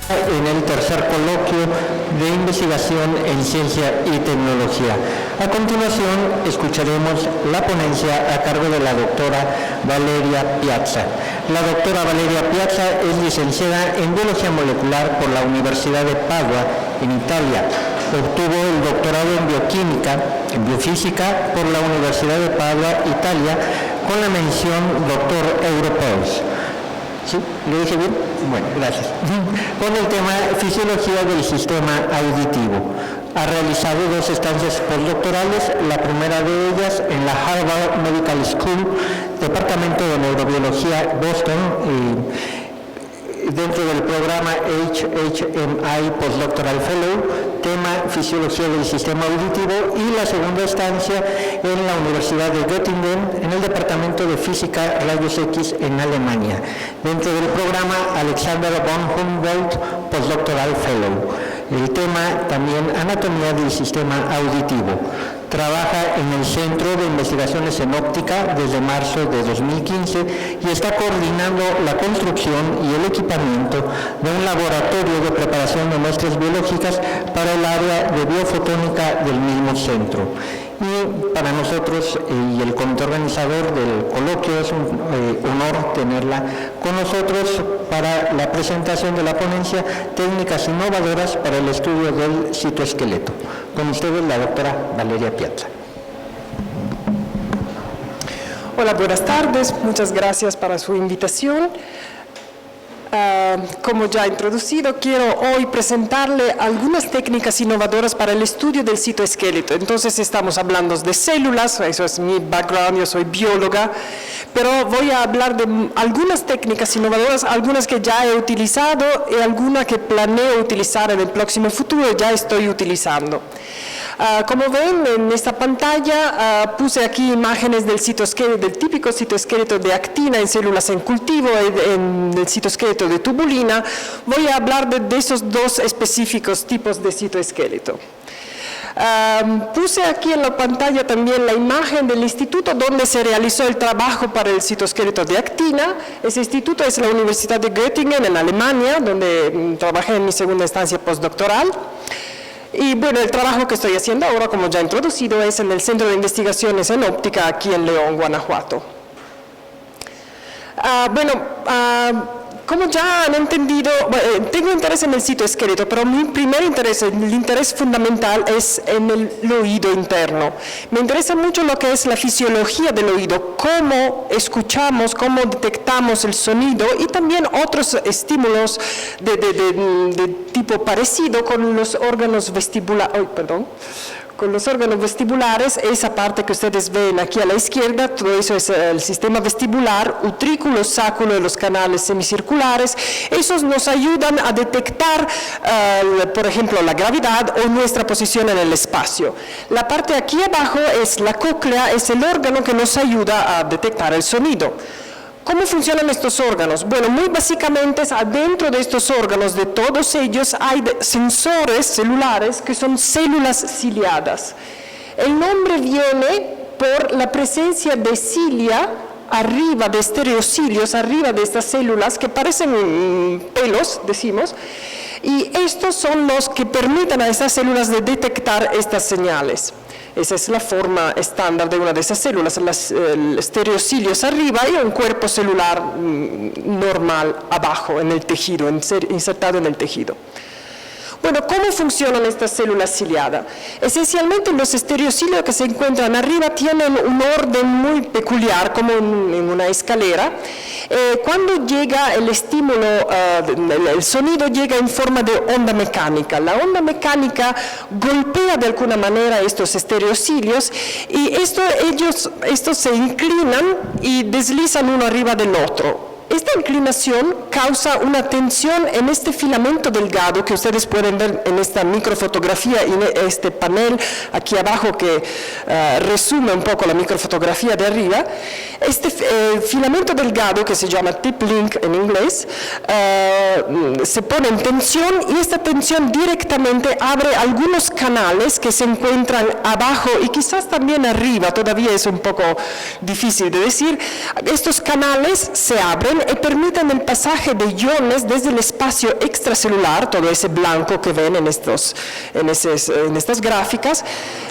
En el tercer coloquio de investigación en ciencia y tecnología. A continuación, escucharemos la ponencia a cargo de la doctora Valeria Piazza. La doctora Valeria Piazza es licenciada en Biología Molecular por la Universidad de Padua, en Italia. Obtuvo el doctorado en Bioquímica, en Biofísica, por la Universidad de Padua, Italia, con la mención Doctor Europaus. ¿Sí? ¿Lo dije bien? Bueno, gracias. Con el tema Fisiología del Sistema Auditivo. Ha realizado 2 estancias postdoctorales, la primera de ellas en la Harvard Medical School, Departamento de Neurobiología, Boston, dentro del programa HHMI Postdoctoral Fellow, tema Fisiología del Sistema Auditivo, y la segunda estancia en la Universidad de Göttingen, en el Departamento de Física Rayos X en Alemania, dentro del programa Alexander von Humboldt Postdoctoral Fellow. El tema también Anatomía del Sistema Auditivo. Trabaja en el Centro de Investigaciones en Óptica desde marzo de 2015 y está coordinando la construcción y el equipamiento de un laboratorio de preparación de muestras biológicas para el área de biofotónica del mismo centro. Y para nosotros y el comité organizador del coloquio es un honor tenerla con nosotros para la presentación de la ponencia Técnicas innovadoras para el estudio del citoesqueleto. Con ustedes la doctora Valeria Piazza. Hola, buenas tardes. Muchas gracias para su invitación. Como ya he introducido, quiero hoy presentarle algunas técnicas innovadoras para el estudio del citoesqueleto. Entonces estamos hablando de células, eso es mi background, yo soy bióloga, pero voy a hablar de algunas técnicas innovadoras, algunas que ya he utilizado y algunas que planeo utilizar en el próximo futuro, ya estoy utilizando. Como ven en esta pantalla, puse aquí imágenes del citoesqueleto, del típico citoesqueleto de actina en células en cultivo, en el citoesqueleto de tubulina. Voy a hablar de esos 2 específicos tipos de citoesqueleto. Puse aquí en la pantalla también la imagen del instituto donde se realizó el trabajo para el citoesqueleto de actina. Ese instituto es la Universidad de Göttingen en Alemania, donde trabajé en mi segunda estancia postdoctoral. Y bueno, el trabajo que estoy haciendo ahora, como ya he introducido, es en el Centro de Investigaciones en Óptica aquí en León, Guanajuato. Como ya han entendido, tengo interés en el citoesqueleto, pero mi primer interés, el interés fundamental es en el oído interno. Me interesa mucho lo que es la fisiología del oído, cómo escuchamos, cómo detectamos el sonido y también otros estímulos de tipo parecido con los órganos vestibulares. Con los órganos vestibulares, esa parte que ustedes ven aquí a la izquierda, todo eso es el sistema vestibular, utrículo, sáculo de los canales semicirculares. Esos nos ayudan a detectar, por ejemplo, la gravedad o nuestra posición en el espacio. La parte aquí abajo es la cóclea, es el órgano que nos ayuda a detectar el sonido. ¿Cómo funcionan estos órganos? Bueno, muy básicamente adentro de estos órganos, de todos ellos, hay sensores celulares que son células ciliadas. El nombre viene por la presencia de cilia arriba, de estereocilios, arriba de estas células que parecen pelos, decimos, y estos son los que permiten a estas células de detectar estas señales. Esa es la forma estándar de una de esas células, el estereocilios arriba y un cuerpo celular normal abajo en el tejido, insertado en el tejido. Bueno, ¿cómo funcionan estas células ciliadas? Esencialmente los estereocilios que se encuentran arriba tienen un orden muy peculiar, como en una escalera. Cuando llega el estímulo, el sonido llega en forma de onda mecánica. La onda mecánica golpea de alguna manera estos estereocilios y estos se inclinan y deslizan uno arriba del otro. Esta inclinación causa una tensión en este filamento delgado que ustedes pueden ver en esta microfotografía y en este panel aquí abajo que resume un poco la microfotografía de arriba. Este filamento delgado que se llama tip link en inglés se pone en tensión y esta tensión directamente abre algunos canales que se encuentran abajo y quizás también arriba, todavía es un poco difícil de decir. Estos canales se abren permiten el pasaje de iones desde el espacio extracelular, todo ese blanco que ven en estas gráficas.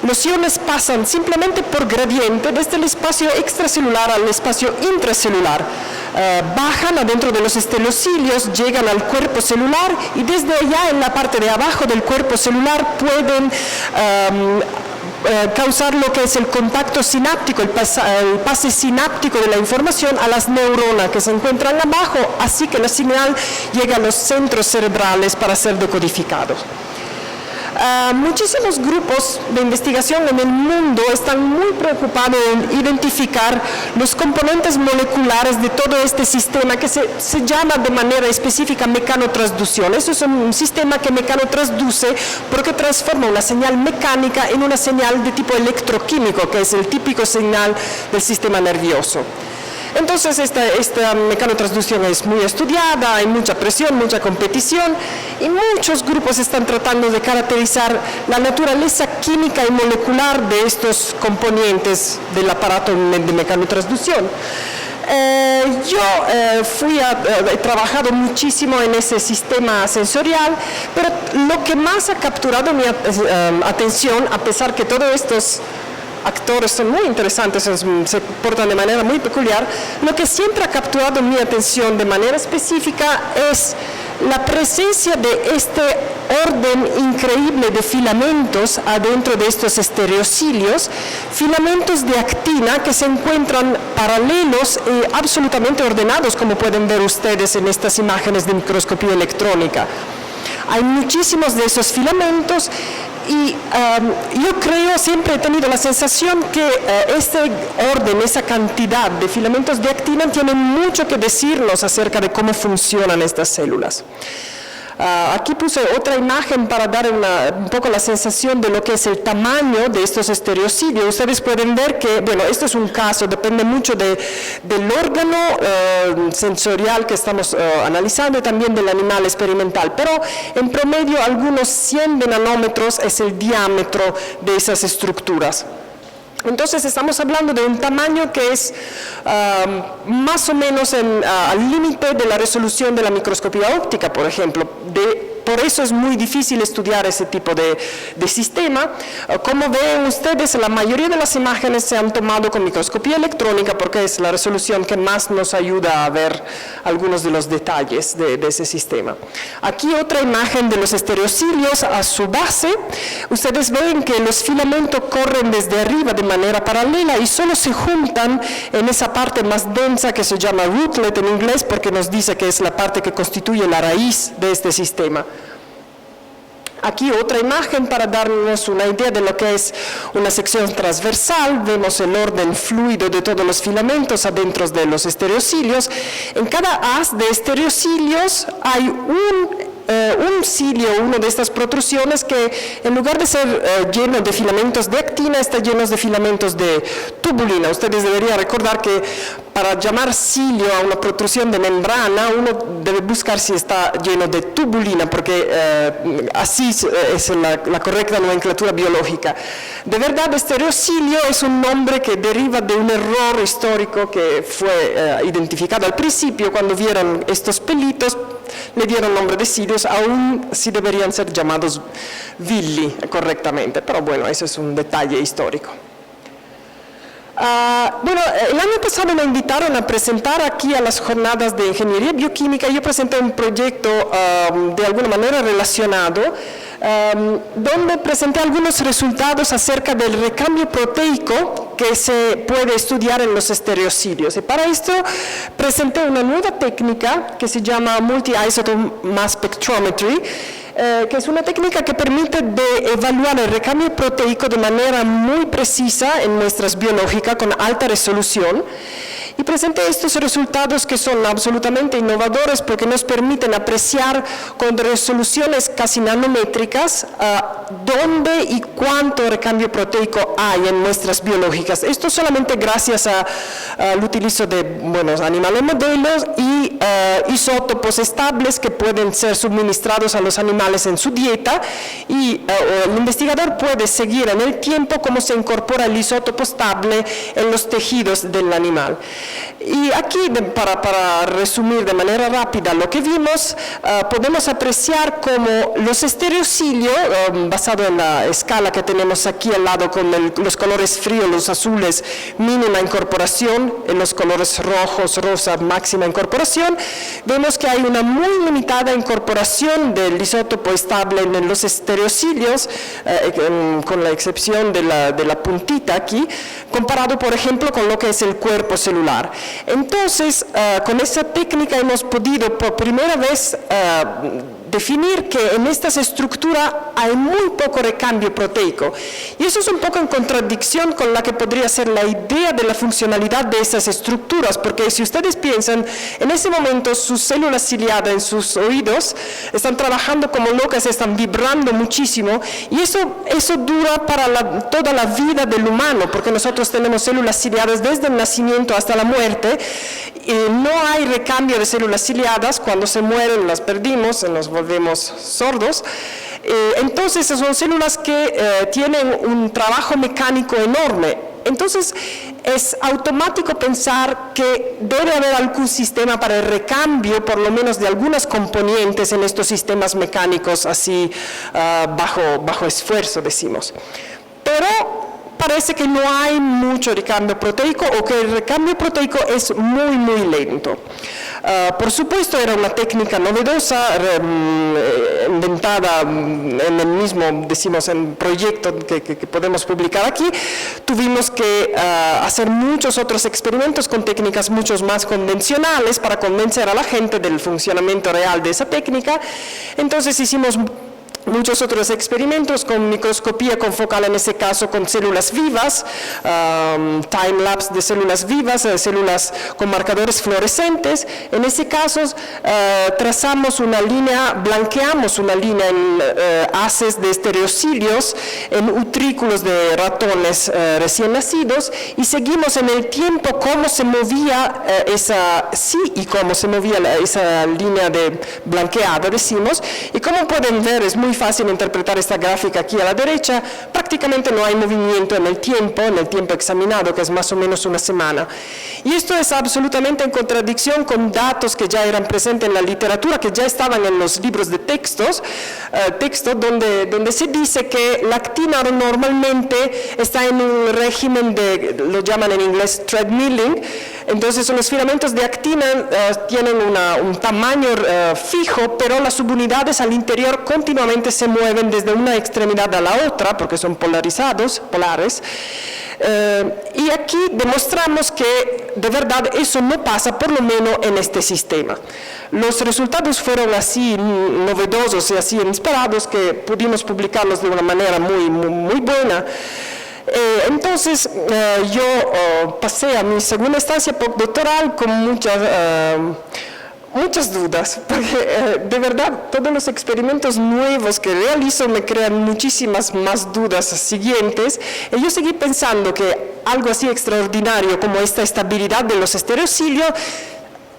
Los iones pasan simplemente por gradiente desde el espacio extracelular al espacio intracelular. Bajan adentro de los estereocilios, llegan al cuerpo celular y desde allá en la parte de abajo del cuerpo celular pueden causar lo que es el contacto sináptico, el pase sináptico de la información a las neuronas que se encuentran abajo, así que la señal llega a los centros cerebrales para ser decodificados. Muchísimos grupos de investigación en el mundo están muy preocupados en identificar los componentes moleculares de todo este sistema que se llama de manera específica mecanotransducción. Eso es un sistema que mecanotransduce porque transforma una señal mecánica en una señal de tipo electroquímico, que es el típico señal del sistema nervioso. Entonces esta mecanotransducción es muy estudiada, hay mucha presión, mucha competición y muchos grupos están tratando de caracterizar la naturaleza química y molecular de estos componentes del aparato de mecanotransducción. He trabajado muchísimo en ese sistema sensorial, pero lo que más ha capturado mi atención, a pesar que todos estos actores son muy interesantes, se portan de manera muy peculiar, lo que siempre ha capturado mi atención de manera específica es la presencia de este orden increíble de filamentos adentro de estos estereocilios, filamentos de actina que se encuentran paralelos y absolutamente ordenados, como pueden ver ustedes en estas imágenes de microscopía electrónica. Hay muchísimos de esos filamentos y yo creo, siempre he tenido la sensación que este orden, esa cantidad de filamentos de actina tiene mucho que decirnos acerca de cómo funcionan estas células. Aquí puse otra imagen para dar un poco la sensación de lo que es el tamaño de estos estereocilios. Ustedes pueden ver que, bueno, esto es un caso, depende mucho del órgano sensorial que estamos analizando y también del animal experimental, pero en promedio algunos 100 de nanómetros es el diámetro de esas estructuras. Entonces estamos hablando de un tamaño que es más o menos al límite de la resolución de la microscopía óptica, por ejemplo. Por eso es muy difícil estudiar ese tipo de sistema. Como ven ustedes, la mayoría de las imágenes se han tomado con microscopía electrónica porque es la resolución que más nos ayuda a ver algunos de los detalles de ese sistema. Aquí otra imagen de los estereocilios a su base. Ustedes ven que los filamentos corren desde arriba de manera paralela y solo se juntan en esa parte más densa que se llama rootlet en inglés, porque nos dice que es la parte que constituye la raíz de este sistema. Aquí otra imagen para darnos una idea de lo que es una sección transversal. Vemos el orden fluido de todos los filamentos adentro de los estereocilios. En cada haz de estereocilios hay un cilio, una de estas protrusiones que en lugar de ser lleno de filamentos de actina, está lleno de filamentos de tubulina. Ustedes deberían recordar que para llamar cilio a una protrusión de membrana, uno debe buscar si está lleno de tubulina, porque así es la correcta nomenclatura biológica. De verdad, estereocilio es un nombre que deriva de un error histórico que fue identificado al principio. Cuando vieron estos pelitos, le dieron nombre de cilios, aún si deberían ser llamados villi correctamente, pero bueno, eso es un detalle histórico. Bueno, el año pasado me invitaron a presentar aquí a las jornadas de ingeniería bioquímica. Yo presenté un proyecto de alguna manera relacionado, donde presenté algunos resultados acerca del recambio proteico que se puede estudiar en los estereocilios. Y para esto presenté una nueva técnica que se llama Multi-Isotope Mass Spectrometry, que es una técnica que permite evaluar el recambio proteico de manera muy precisa en muestras biológicas con alta resolución. Y presenté estos resultados que son absolutamente innovadores porque nos permiten apreciar con resoluciones casi nanométricas dónde y cuánto recambio proteico hay en muestras biológicas. Esto solamente gracias al utilizo de animales modelos y y isótopos estables que pueden ser suministrados a los animales en su dieta, y el investigador puede seguir en el tiempo cómo se incorpora el isótopo estable en los tejidos del animal. Y aquí, para resumir de manera rápida lo que vimos, podemos apreciar cómo los estereocilios, basado en la escala que tenemos aquí al lado con los colores fríos, los azules, mínima incorporación, en los colores rojos, rosa, máxima incorporación, vemos que hay una muy limitada incorporación del isótopo estable en los estereocilios, con la excepción de la puntita aquí, comparado, por ejemplo, con lo que es el cuerpo celular. Entonces, con esa técnica hemos podido por primera vez definir que en estas estructuras hay muy poco recambio proteico. Y eso es un poco en contradicción con la que podría ser la idea de la funcionalidad de esas estructuras, porque si ustedes piensan, en ese momento sus células ciliadas en sus oídos están trabajando como locas, están vibrando muchísimo, y eso dura para toda la vida del humano, porque nosotros tenemos células ciliadas desde el nacimiento hasta la muerte, y no hay recambio de células ciliadas. Cuando se mueren las perdimos, nos volvemos sordos. Entonces son células que tienen un trabajo mecánico enorme. Entonces es automático pensar que debe haber algún sistema para el recambio, por lo menos de algunas componentes en estos sistemas mecánicos así bajo esfuerzo, decimos. Pero parece que no hay mucho recambio proteico, o que el recambio proteico es muy, muy lento. Por supuesto, era una técnica novedosa, inventada en el mismo, decimos, en proyecto que podemos publicar aquí. Tuvimos que hacer muchos otros experimentos con técnicas mucho más convencionales para convencer a la gente del funcionamiento real de esa técnica. Entonces hicimos muchos otros experimentos con microscopía confocal, en ese caso con células vivas, time-lapse de células vivas, células con marcadores fluorescentes. En ese caso trazamos una línea, blanqueamos una línea en haces de estereocilios en utrículos de ratones recién nacidos, y seguimos en el tiempo cómo se movía cómo se movía esa línea de blanqueada, decimos, y como pueden ver es muy fácil interpretar esta gráfica aquí a la derecha. Prácticamente no hay movimiento en el tiempo examinado, que es más o menos una semana. Y esto es absolutamente en contradicción con datos que ya eran presentes en la literatura, que ya estaban en los libros de texto donde se dice que la actina normalmente está en un régimen lo llaman en inglés treadmilling. Entonces los filamentos de actina tienen un tamaño fijo, pero las subunidades al interior continuamente se mueven desde una extremidad a la otra, porque son polares. Y aquí demostramos que de verdad eso no pasa, por lo menos en este sistema. Los resultados fueron así novedosos y así inesperados que pudimos publicarlos de una manera muy, muy, muy buena. Entonces yo pasé a mi segunda estancia postdoctoral con muchas dudas, porque de verdad todos los experimentos nuevos que realizo me crean muchísimas más dudas siguientes, y yo seguí pensando que algo así extraordinario como esta estabilidad de los estereocilios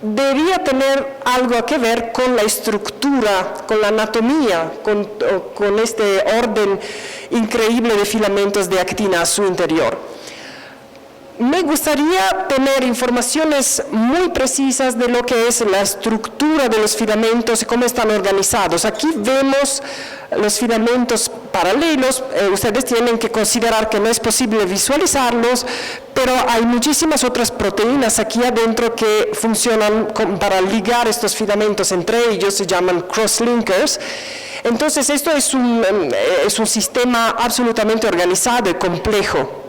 debía tener algo que ver con la estructura, con la anatomía, con este orden increíble de filamentos de actina a su interior. Me gustaría tener informaciones muy precisas de lo que es la estructura de los filamentos y cómo están organizados. Aquí vemos los filamentos paralelos. Ustedes tienen que considerar que no es posible visualizarlos, pero hay muchísimas otras proteínas aquí adentro que funcionan para ligar estos filamentos entre ellos, se llaman cross-linkers. Entonces esto es un sistema absolutamente organizado y complejo.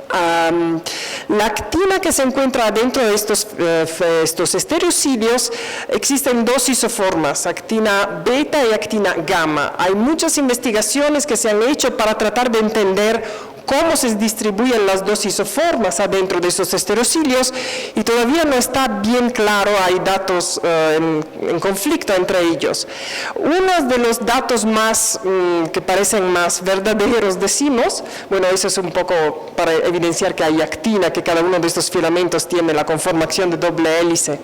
La actina que se encuentra dentro de estos estereocilios, existen dos isoformas, actina beta y actina gamma. Hay muchas investigaciones que se han hecho para tratar de entender cómo se distribuyen las dos isoformas adentro de estos estereocilios, y todavía no está bien claro, hay datos en conflicto entre ellos. Uno de los datos más que parecen más verdaderos, decimos, bueno, eso es un poco para evidenciar que hay actina, que cada uno de estos filamentos tiene la conformación de doble hélice.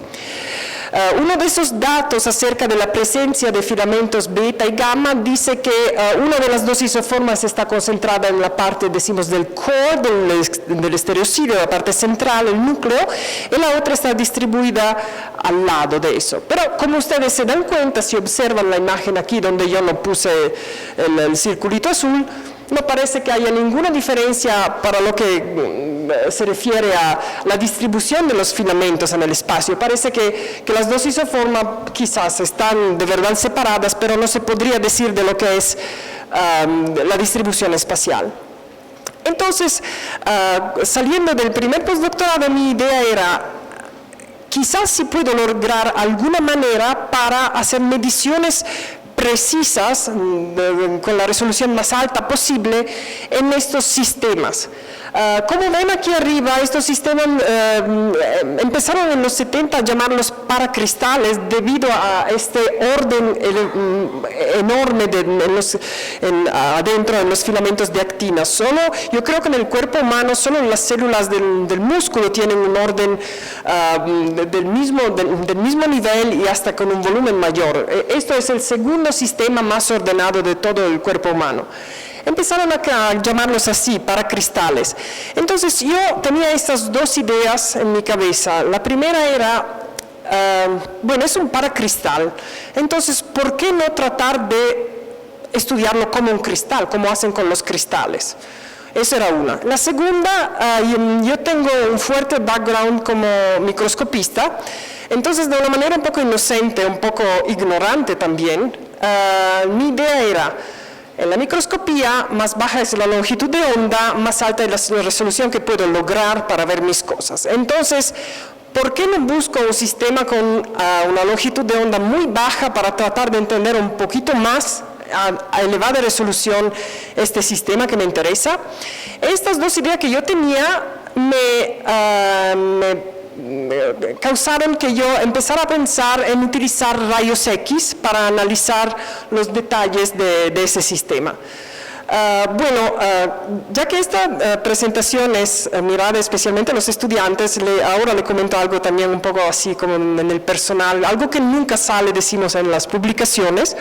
Uno de esos datos acerca de la presencia de filamentos beta y gamma dice que una de las dos isoformas está concentrada en la parte, decimos, del core, del estereocidio, la parte central, el núcleo, y la otra está distribuida al lado de eso. Pero como ustedes se dan cuenta, si observan la imagen aquí donde yo no puse el circulito azul, no parece que haya ninguna diferencia para lo que se refiere a la distribución de los filamentos en el espacio. Parece que las dos isoformas quizás están de verdad separadas, pero no se podría decir de lo que es la distribución espacial. Entonces, saliendo del primer postdoctorado, mi idea era, quizás si puedo lograr alguna manera para hacer mediciones precisas, con la resolución más alta posible, en estos sistemas. Como ven aquí arriba, estos sistemas empezaron en los 70 a llamarlos paracristales debido a este orden enorme adentro en los filamentos de actina. Yo creo que en el cuerpo humano, solo las células del músculo tienen un orden del mismo nivel y hasta con un volumen mayor. Esto es el segundo sistema más ordenado de todo el cuerpo humano. Empezaron a llamarlos así, paracristales. Entonces yo tenía estas dos ideas en mi cabeza. La primera era, bueno, es un paracristal, entonces ¿por qué no tratar de estudiarlo como un cristal, como hacen con los cristales? Esa era una. La segunda, yo tengo un fuerte background como microscopista, entonces de una manera un poco inocente, un poco ignorante también, mi idea era, en la microscopía, más baja es la longitud de onda, más alta es la resolución que puedo lograr para ver mis cosas. Entonces, ¿por qué no busco un sistema con una longitud de onda muy baja para tratar de entender un poquito más a elevada resolución este sistema que me interesa? Estas dos ideas que yo tenía me causaron que yo empezara a pensar en utilizar rayos X para analizar los detalles de ese sistema. Ya que esta presentación es mirada especialmente a los estudiantes, ahora le comento algo también un poco así como en el personal, algo que nunca sale, decimos, en las publicaciones.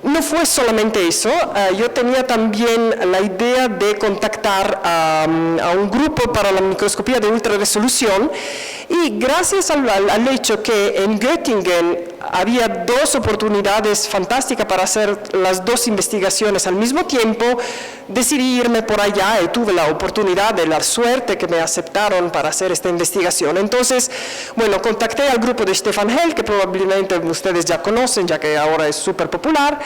No fue solamente eso, yo tenía también la idea de contactar a un grupo para la microscopía de ultra resolución, y gracias al hecho que en Göttingen había dos oportunidades fantásticas para hacer las dos investigaciones al mismo tiempo, decidí irme por allá y tuve la oportunidad de la suerte que me aceptaron para hacer esta investigación. Entonces, bueno, contacté al grupo de Stefan Hell, que probablemente ustedes ya conocen, ya que ahora es súper popular.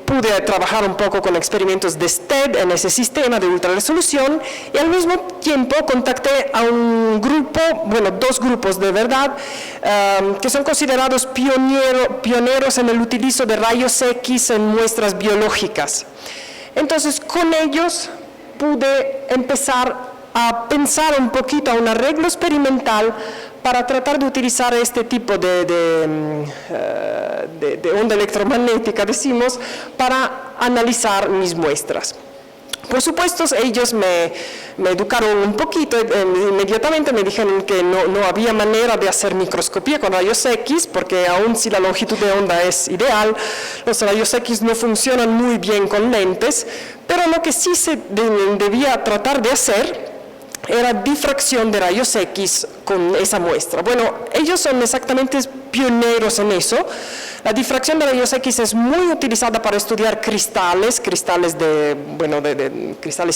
Pude trabajar un poco con experimentos de STED en ese sistema de ultra resolución, y al mismo tiempo contacté a un grupo, bueno, dos grupos de verdad, que son considerados pioneros en el utilizo de rayos X en muestras biológicas. Entonces, con ellos pude empezar a pensar un poquito a un arreglo experimental para tratar de utilizar este tipo de onda electromagnética, decimos, para analizar mis muestras. Por supuesto, ellos me educaron un poquito, inmediatamente me dijeron que no había manera de hacer microscopía con rayos X, porque aun si la longitud de onda es ideal, los rayos X no funcionan muy bien con lentes, pero lo que sí se debía tratar de hacer era difracción de rayos X con esa muestra. Bueno, ellos son exactamente pioneros en eso. La difracción de rayos X es muy utilizada para estudiar cristales cristales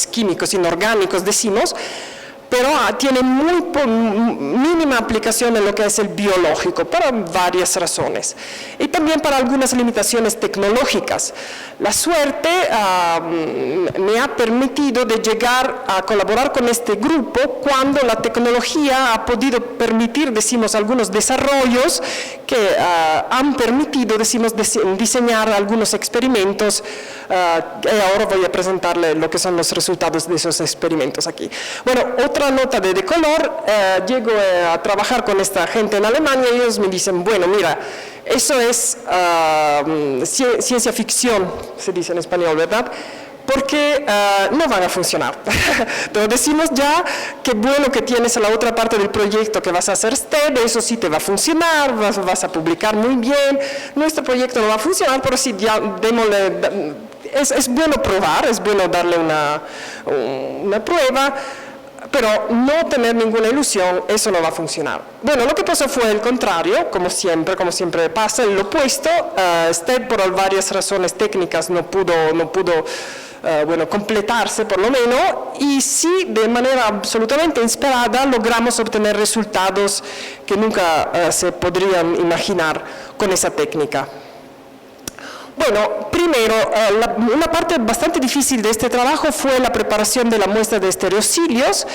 químicos, inorgánicos, decimos, pero tiene muy mínima aplicación en lo que es el biológico, por varias razones. Y también para algunas limitaciones tecnológicas. La suerte me ha permitido de llegar a colaborar con este grupo cuando la tecnología ha podido permitir, decimos, algunos desarrollos que han permitido, decimos, diseñar algunos experimentos, y ahora voy a presentarle lo que son los resultados de esos experimentos aquí. Bueno, otra nota de color, llego a trabajar con esta gente en Alemania y ellos me dicen, bueno, mira, eso es ciencia ficción, se dice en español, ¿verdad? porque no van a funcionar. Pero decimos ya, qué bueno que tienes a la otra parte del proyecto que vas a hacer STED, eso sí te va a funcionar, vas a publicar muy bien. Nuestro proyecto no va a funcionar, pero sí, ya démosle, es bueno probar, es bueno darle una prueba, pero no tener ninguna ilusión, eso no va a funcionar. Bueno, lo que pasó fue el contrario, como siempre pasa, el opuesto. STED por varias razones técnicas no pudo completarse por lo menos, y sí, de manera absolutamente inesperada, logramos obtener resultados que nunca se podrían imaginar con esa técnica. Bueno, primero, una parte bastante difícil de este trabajo fue la preparación de la muestra de estereocilios.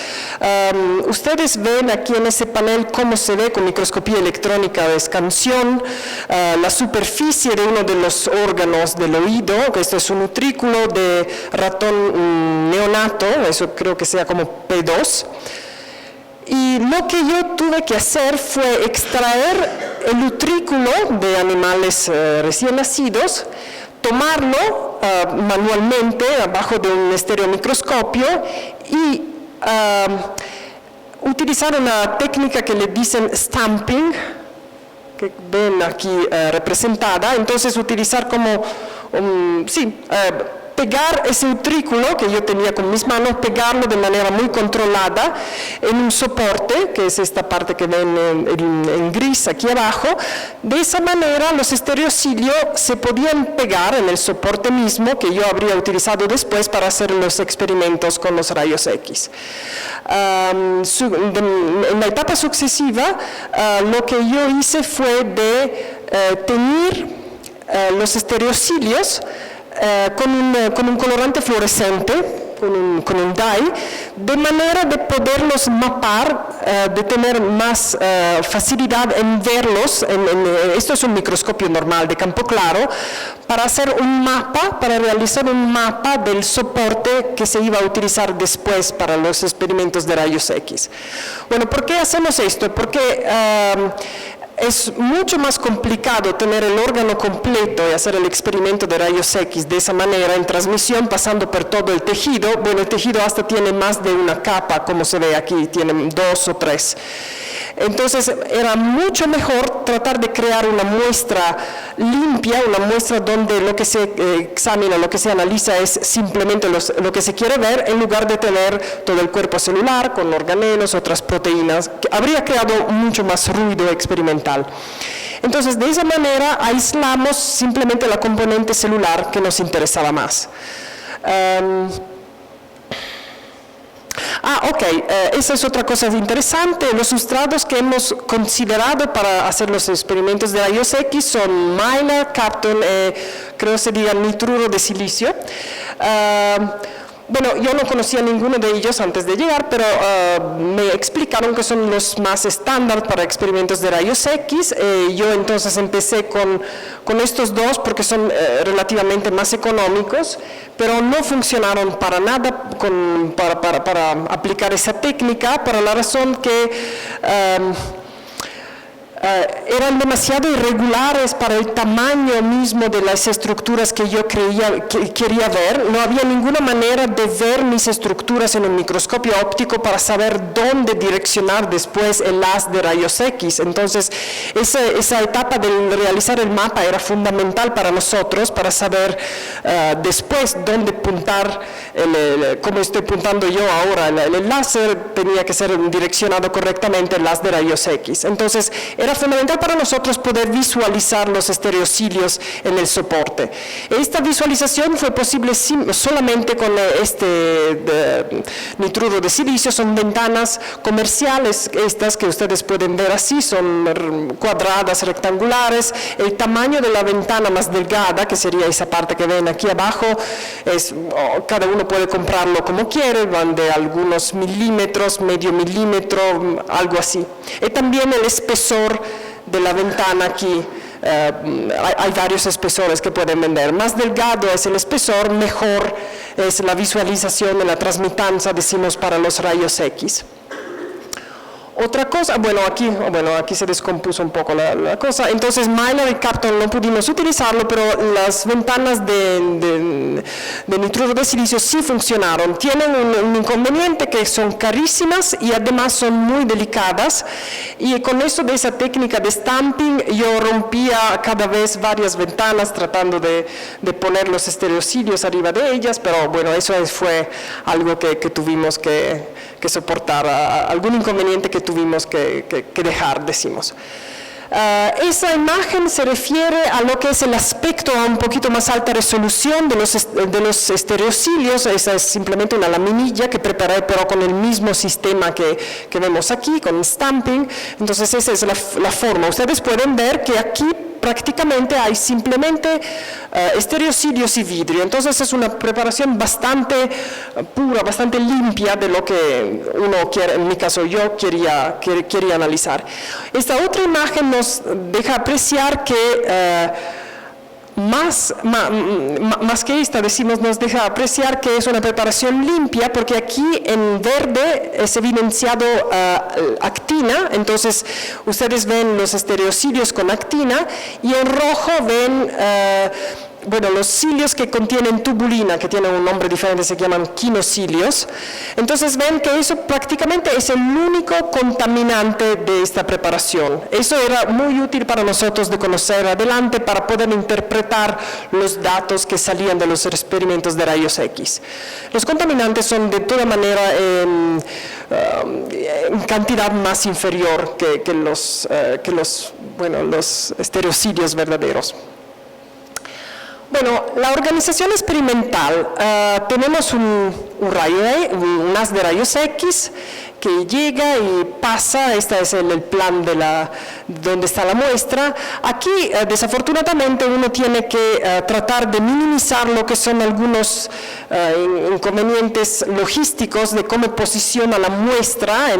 Ustedes ven aquí en ese panel cómo se ve con microscopía electrónica de escansión la superficie de uno de los órganos del oído, que esto es un utrículo de ratón neonato, eso creo que sea como P2. Y lo que yo tuve que hacer fue extraer el utrículo de animales recién nacidos, tomarlo manualmente abajo de un estereomicroscopio y utilizar una técnica que le dicen stamping, que ven aquí representada. Entonces utilizar como, pegar ese utrículo que yo tenía con mis manos, pegarlo de manera muy controlada en un soporte, que es esta parte que ven en gris aquí abajo. De esa manera los estereocilios se podían pegar en el soporte mismo que yo habría utilizado después para hacer los experimentos con los rayos X. En la etapa sucesiva, lo que yo hice fue de teñir los estereocilios con un colorante fluorescente, con un dye, de manera de poderlos mapar, de tener más facilidad en verlos. Esto es un microscopio normal de campo claro, para hacer un mapa, para realizar un mapa del soporte que se iba a utilizar después para los experimentos de rayos X. Bueno, ¿por qué hacemos esto? Porque es mucho más complicado tener el órgano completo y hacer el experimento de rayos X de esa manera, en transmisión, pasando por todo el tejido. Bueno, el tejido hasta tiene más de una capa, como se ve aquí, tiene 2 o 3. Entonces, era mucho mejor tratar de crear una muestra limpia, una muestra donde lo que se examina, lo que se analiza es simplemente lo que se quiere ver, en lugar de tener todo el cuerpo celular con organelos, otras proteínas, que habría creado mucho más ruido experimental. Entonces, de esa manera aislamos simplemente la componente celular que nos interesaba más. Esa es otra cosa interesante. Los sustratos que hemos considerado para hacer los experimentos de rayos X son mylar, Kapton, creo que se diga nitruro de silicio. Bueno, yo no conocía ninguno de ellos antes de llegar, pero me explicaron que son los más estándar para experimentos de rayos X. Yo entonces empecé con estos dos porque son relativamente más económicos, pero no funcionaron para nada para aplicar esa técnica, por la razón que eran demasiado irregulares para el tamaño mismo de las estructuras que yo quería ver. No había ninguna manera de ver mis estructuras en un microscopio óptico para saber dónde direccionar después el haz de rayos X. Entonces, esa etapa de realizar el mapa era fundamental para nosotros, para saber después dónde puntar, como estoy puntando yo ahora. El láser tenía que ser direccionado correctamente el haz de rayos X. Entonces, era fundamental para nosotros poder visualizar los estereocilios en el soporte. Esta visualización fue posible solamente con nitruro de silicio. Son ventanas comerciales, estas que ustedes pueden ver así, son cuadradas, rectangulares. El tamaño de la ventana más delgada, que sería esa parte que ven aquí abajo, cada uno puede comprarlo como quiere, van de algunos milímetros, medio milímetro, algo así. Y también el espesor de la ventana aquí, hay varios espesores que pueden vender. Más delgado es el espesor, mejor es la visualización de la transmitancia, decimos, para los rayos X. Otra cosa, aquí se descompuso un poco la cosa, entonces Mylar y Kapton no pudimos utilizarlo, pero las ventanas de nitruro de silicio sí funcionaron. Tienen un inconveniente que son carísimas y además son muy delicadas, y con eso de esa técnica de stamping yo rompía cada vez varias ventanas tratando de poner los estereocilios arriba de ellas, pero bueno, eso fue algo que tuvimos que soportar, algún inconveniente que tuvimos que dejar, decimos. Esa imagen se refiere a lo que es el aspecto a un poquito más alta resolución de los estereocilios. Esa es simplemente una laminilla que preparé, pero con el mismo sistema que vemos aquí, con stamping. Entonces esa es la forma. Ustedes pueden ver que aquí prácticamente hay simplemente estereocilios y vidrio. Entonces es una preparación bastante pura, bastante limpia de lo que uno quiere, en mi caso yo quería analizar. Esta otra imagen nos deja apreciar que más que esta, decimos, nos deja apreciar que es una preparación limpia, porque aquí en verde es evidenciado actina, entonces ustedes ven los estereocilios con actina, y en rojo ven los cilios que contienen tubulina, que tienen un nombre diferente, se llaman quinocilios. Entonces ven que eso prácticamente es el único contaminante de esta preparación. Eso era muy útil para nosotros de conocer adelante, para poder interpretar los datos que salían de los experimentos de rayos X. Los contaminantes son de toda manera en cantidad más inferior que los estereocilios verdaderos. Bueno, la organización experimental, tenemos un haz de rayos X que llega y pasa. Este es el plan de donde está la muestra. Aquí, desafortunadamente, uno tiene que tratar de minimizar lo que son algunos inconvenientes logísticos de cómo posiciona la muestra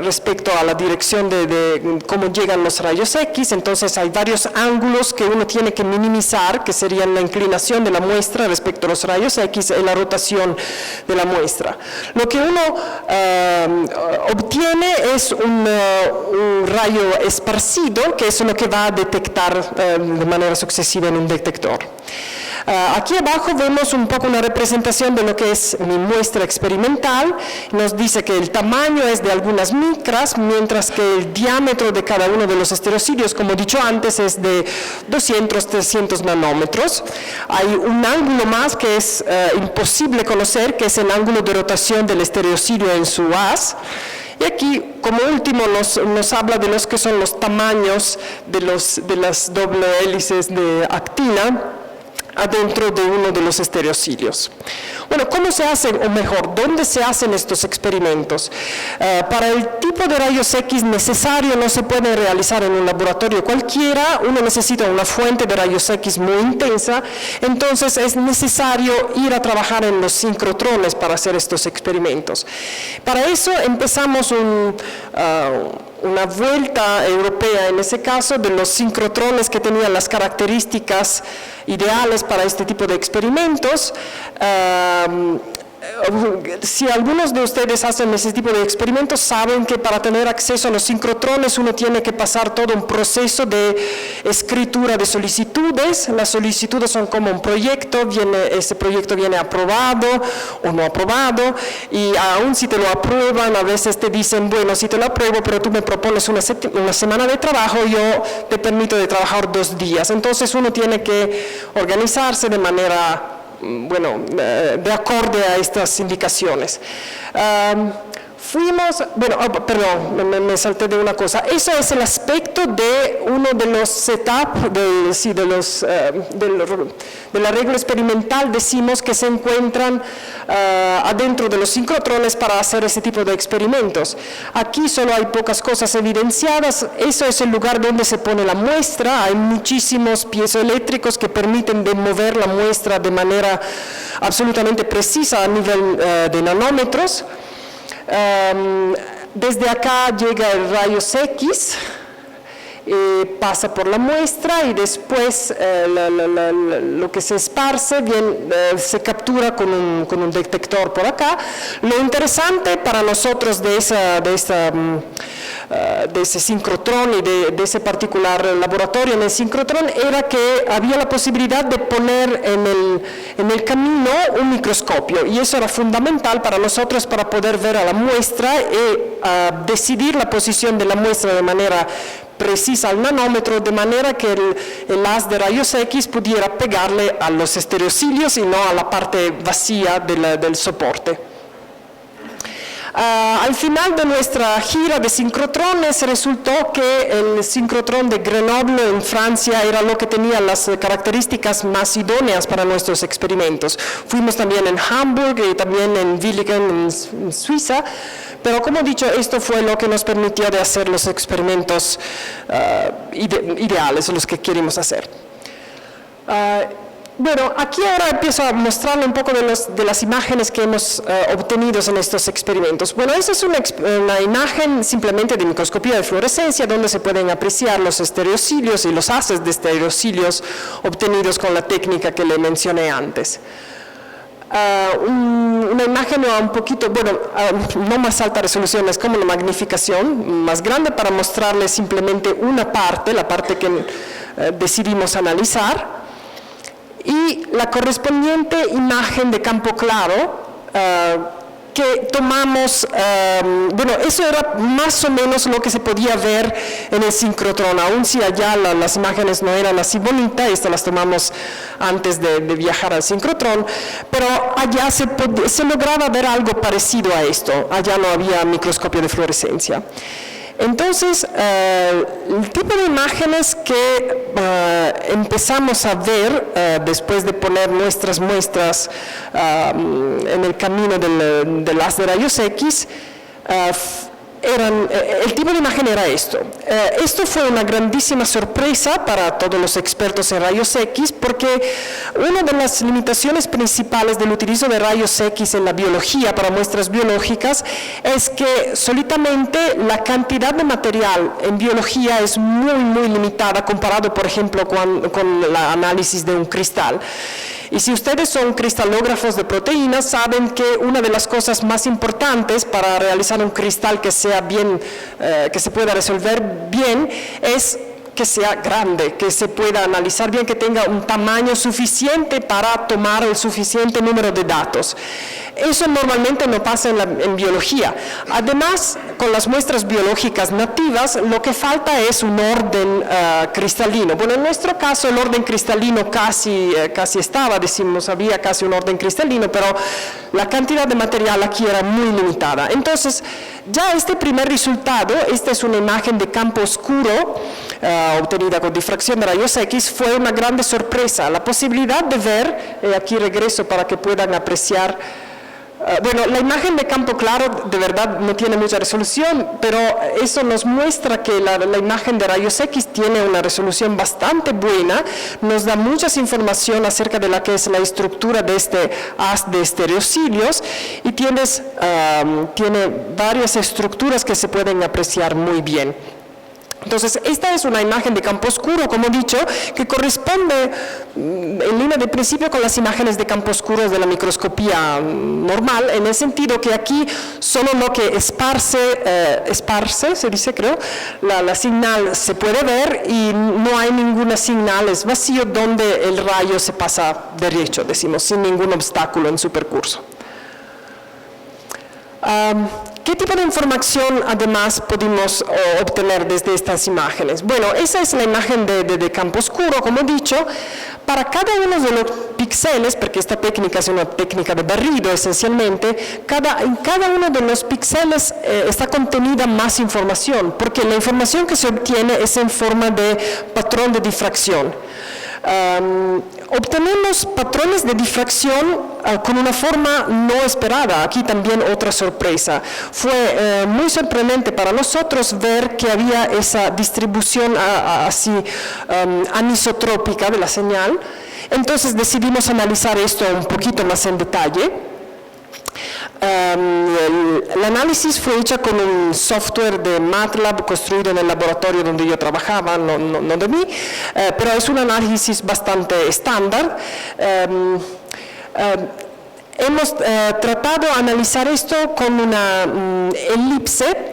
respecto a la dirección de cómo llegan los rayos X. Entonces hay varios ángulos que uno tiene que minimizar, que serían la inclinación de la muestra respecto a los rayos X y la rotación de la muestra. Lo que uno obtiene es un rayo esparcido, que es lo que va a detectar de manera sucesiva en un detector. Aquí abajo vemos un poco una representación de lo que es mi muestra experimental. Nos dice que el tamaño es de algunas micras, mientras que el diámetro de cada uno de los estereocilios, como he dicho antes, es de 200-300 nanómetros. Hay un ángulo más que es imposible conocer, que es el ángulo de rotación del estereocilio en su haz. Y aquí, como último, nos habla de los que son los tamaños de las doble hélices de actina adentro de uno de los estereocilios. Bueno, ¿cómo se hacen, o mejor, dónde se hacen estos experimentos? Para el tipo de rayos X necesario no se puede realizar en un laboratorio cualquiera, uno necesita una fuente de rayos X muy intensa, entonces es necesario ir a trabajar en los sincrotrones para hacer estos experimentos. Para eso empezamos una vuelta europea, en ese caso, de los sincrotrones que tenían las características ideales para este tipo de experimentos. Si algunos de ustedes hacen ese tipo de experimentos, saben que para tener acceso a los sincrotrones uno tiene que pasar todo un proceso de escritura de solicitudes. Las solicitudes son como un proyecto, ese proyecto viene aprobado o no aprobado, y aún si te lo aprueban, a veces te dicen, bueno, si te lo apruebo, pero tú me propones una semana de trabajo, yo te permito de trabajar 2 días. Entonces uno tiene que organizarse de manera de acorde a estas indicaciones. Me salté de una cosa. Eso es el aspecto de uno de los setup, del arreglo experimental, decimos, que se encuentran adentro de los sincrotrones para hacer ese tipo de experimentos. Aquí solo hay pocas cosas evidenciadas. Eso es el lugar donde se pone la muestra. Hay muchísimos piezoeléctricos que permiten de mover la muestra de manera absolutamente precisa a nivel de nanómetros. Desde acá llega el rayos X pasa por la muestra y después lo que se esparce bien, se captura con un detector por acá. Lo interesante para nosotros de ese sincrotrón y de ese particular laboratorio en el sincrotrón era que había la posibilidad de poner en el camino un microscopio, y eso era fundamental para nosotros para poder ver a la muestra y decidir la posición de la muestra de manera precisa al nanómetro, de manera que el haz de rayos X pudiera pegarle a los estereocilios y no a la parte vacía del soporte. Al final de nuestra gira de sincrotrones resultó que el sincrotrón de Grenoble en Francia era lo que tenía las características más idóneas para nuestros experimentos. Fuimos también en Hamburg y también en Willingen en Suiza, pero como he dicho, esto fue lo que nos permitió de hacer los experimentos ideales, los que queríamos hacer. Bueno, aquí ahora empiezo a mostrarle un poco de las imágenes que hemos obtenido en estos experimentos. Bueno, esa es una imagen simplemente de microscopía de fluorescencia donde se pueden apreciar los estereocilios y los haces de estereocilios obtenidos con la técnica que le mencioné antes. Una imagen un poquito, bueno, no más alta resolución, es como una magnificación más grande para mostrarles simplemente una parte, la parte que decidimos analizar. Y la correspondiente imagen de campo claro que tomamos, bueno, eso era más o menos lo que se podía ver en el sincrotrón, aun si allá las imágenes no eran así bonitas, estas las tomamos antes de viajar al sincrotrón, pero allá se lograba ver algo parecido a esto, allá no había microscopio de fluorescencia. Entonces, el tipo de imágenes que empezamos a ver después de poner nuestras muestras en el camino del haz de rayos X, el tipo de imagen era esto. Esto fue una grandísima sorpresa para todos los expertos en rayos X, porque una de las limitaciones principales del utilizo de rayos X en la biología para muestras biológicas es que solitamente la cantidad de material en biología es muy limitada comparado, por ejemplo, con el análisis de un cristal. Y si ustedes son cristalógrafos de proteínas, saben que una de las cosas más importantes para realizar un cristal que sea bien, que se pueda resolver bien, es que sea grande, que se pueda analizar bien, que tenga un tamaño suficiente para tomar el suficiente número de datos. Eso normalmente no pasa en biología. Además, con las muestras biológicas nativas, lo que falta es un orden cristalino. Bueno, en nuestro caso el orden cristalino casi estaba, decimos, había casi un orden cristalino, pero la cantidad de material aquí era muy limitada. Entonces, ya este primer resultado, esta es una imagen de campo oscuro, obtenida con difracción de rayos X, fue una grande sorpresa. La posibilidad de ver, aquí regreso para que puedan apreciar, bueno, la imagen de campo claro de verdad no tiene mucha resolución, pero eso nos muestra que la imagen de rayos X tiene una resolución bastante buena, nos da mucha información acerca de la que es la estructura de este haz de estereocilios y tiene varias estructuras que se pueden apreciar muy bien. Entonces, esta es una imagen de campo oscuro, como he dicho, que corresponde en línea de principio con las imágenes de campo oscuro de la microscopía normal, en el sentido que aquí solo lo que esparce, se dice creo, la señal se puede ver y no hay ninguna señal, es vacío donde el rayo se pasa derecho, decimos, sin ningún obstáculo en su percurso. ¿Qué tipo de información además podemos obtener desde estas imágenes? Bueno, esa es la imagen de campo oscuro, como he dicho. Para cada uno de los píxeles, porque esta técnica es una técnica de barrido esencialmente, en cada uno de los píxeles está contenida más información, porque la información que se obtiene es en forma de patrón de difracción. Obtenemos patrones de difracción con una forma no esperada. Aquí también otra sorpresa. Fue muy sorprendente para nosotros ver que había esa distribución así anisotrópica de la señal. Entonces decidimos analizar esto un poquito más en detalle. El análisis fue hecho con un software de MATLAB construido en el laboratorio donde yo trabajaba, no de mí, pero es un análisis bastante estándar. Hemos tratado de analizar esto con una elipse,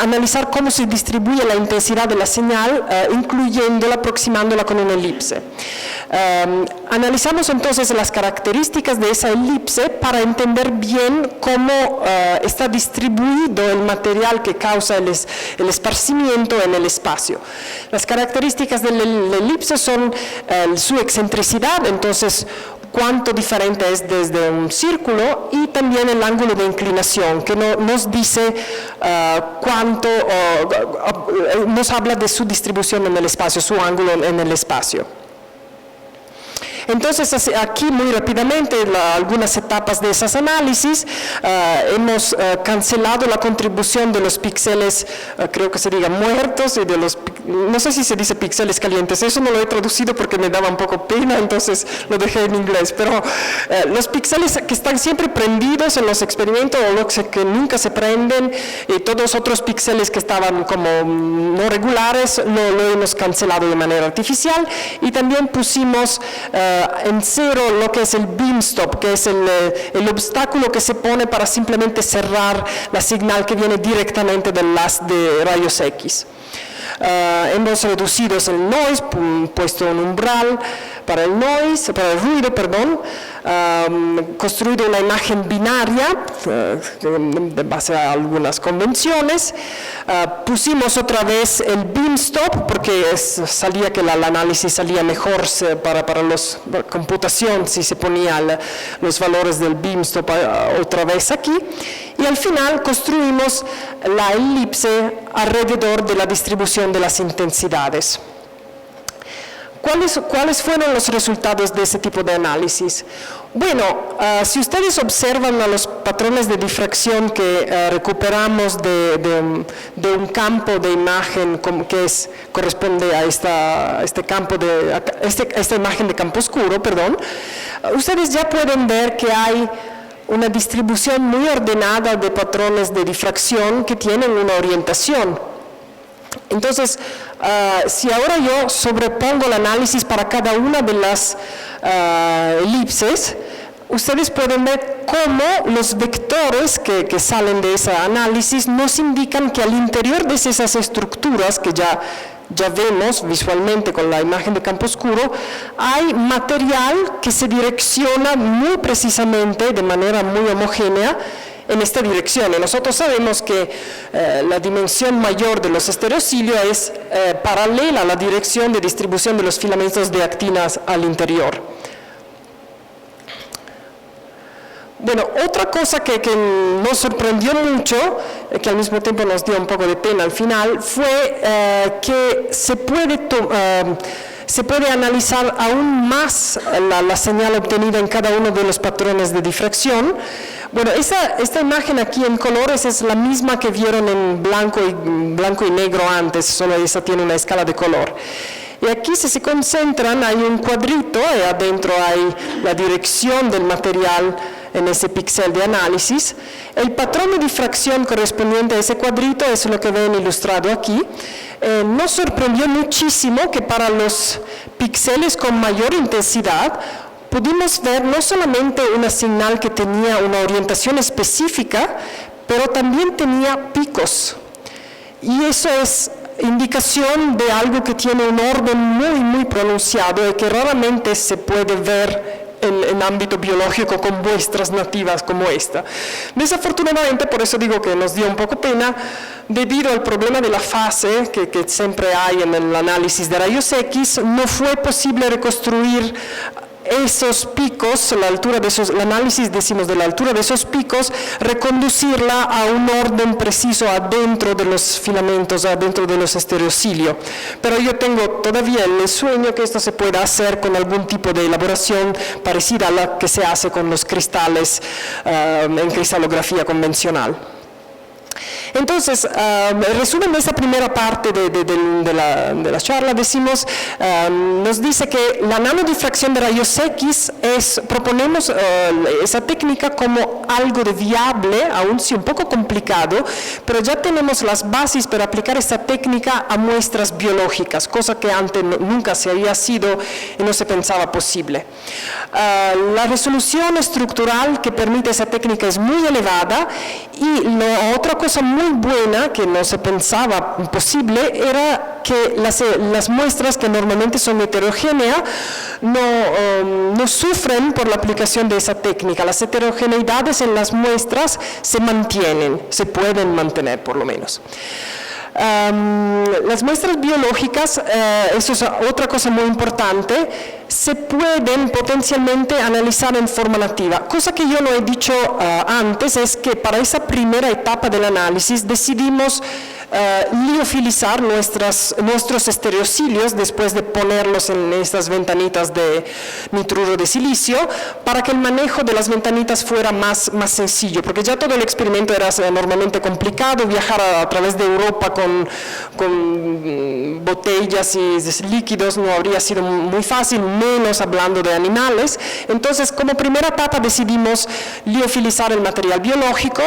analizar cómo se distribuye la intensidad de la señal, incluyéndola, aproximándola con una elipse. Analizamos entonces las características de esa elipse para entender bien cómo está distribuido el material que causa el esparcimiento en el espacio. Las características de la elipse son su excentricidad, entonces cuánto diferente es desde un círculo, y también el ángulo de inclinación, que nos dice cuánto, nos habla de su distribución en el espacio, su ángulo en el espacio. Entonces, aquí muy rápidamente, algunas etapas de esos análisis, hemos cancelado la contribución de los píxeles, creo que se diga muertos, y de los, no sé si se dice píxeles calientes, eso no lo he traducido porque me daba un poco pena, entonces lo dejé en inglés, pero los píxeles que están siempre prendidos en los experimentos, o los que nunca se prenden, y todos los otros píxeles que estaban como no regulares, lo hemos cancelado de manera artificial, y también pusimos en cero lo que es el beam stop, que es el obstáculo que se pone para simplemente cerrar la señal que viene directamente del haz de rayos X. Hemos reducido el noise, puesto un umbral para el noise, para el ruido, perdón, construido una imagen binaria de base a algunas convenciones, pusimos otra vez el beam stop porque salía que el análisis salía mejor para la computación si se ponía los valores del beam stop otra vez aquí, y al final construimos la elipse alrededor de la distribución de las intensidades. ¿Cuáles fueron los resultados de ese tipo de análisis? Bueno, si ustedes observan a los patrones de difracción que recuperamos de un campo de imagen que corresponde a esta imagen de campo oscuro, perdón, ustedes ya pueden ver que hay una distribución muy ordenada de patrones de difracción que tienen una orientación. Entonces, si ahora yo sobrepongo el análisis para cada una de las elipses, ustedes pueden ver cómo los vectores que salen de ese análisis nos indican que al interior de esas estructuras que ya vemos visualmente con la imagen de campo oscuro, hay material que se direcciona muy precisamente, de manera muy homogénea, en esta dirección. Y nosotros sabemos que la dimensión mayor de los estereocilios es paralela a la dirección de distribución de los filamentos de actinas al interior. Bueno, otra cosa que nos sorprendió mucho, que al mismo tiempo nos dio un poco de pena al final, fue que se puede analizar aún más la señal obtenida en cada uno de los patrones de difracción. Bueno, esta imagen aquí en colores es la misma que vieron en blanco y negro antes, solo esa tiene una escala de color. Y aquí si se concentran hay un cuadrito y adentro hay la dirección del material en ese píxel de análisis. El patrón de difracción correspondiente a ese cuadrito es lo que ven ilustrado aquí. Nos sorprendió muchísimo que para los píxeles con mayor intensidad pudimos ver no solamente una señal que tenía una orientación específica, pero también tenía picos. Y eso es indicación de algo que tiene un orden muy pronunciado y que raramente se puede ver en ámbito biológico con muestras nativas como esta. Desafortunadamente, por eso digo que nos dio un poco pena, debido al problema de la fase que siempre hay en el análisis de rayos X, no fue posible reconstruir esos picos, la altura de esos, el análisis decimos de la altura de esos picos, reconducirla a un orden preciso adentro de los filamentos, adentro de los estereocilios. Pero yo tengo todavía el sueño que esto se pueda hacer con algún tipo de elaboración parecida a la que se hace con los cristales en cristalografía convencional. Entonces, en resumen de esa primera parte de la charla, nos dice que la nanodifracción de rayos X proponemos esa técnica como algo de viable, aún si un poco complicado, pero ya tenemos las bases para aplicar esta técnica a muestras biológicas, cosa que antes nunca se había sido y no se pensaba posible. La resolución estructural que permite esa técnica es muy elevada, y la otra cosa muy buena que no se pensaba posible era que las muestras, que normalmente son heterogéneas, no sufren por la aplicación de esa técnica. Las heterogeneidades en las muestras se mantienen, se pueden mantener por lo menos. Las muestras biológicas, eso es otra cosa muy importante, se pueden potencialmente analizar en forma nativa. Cosa que yo no he dicho antes es que para esa primera etapa del análisis decidimos liofilizar nuestros estereocilios después de ponerlos en estas ventanitas de nitruro de silicio, para que el manejo de las ventanitas fuera más sencillo, porque ya todo el experimento era normalmente complicado. Viajar a través de Europa con botellas y líquidos no habría sido muy fácil, menos hablando de animales. Entonces, como primera etapa decidimos liofilizar el material biológico,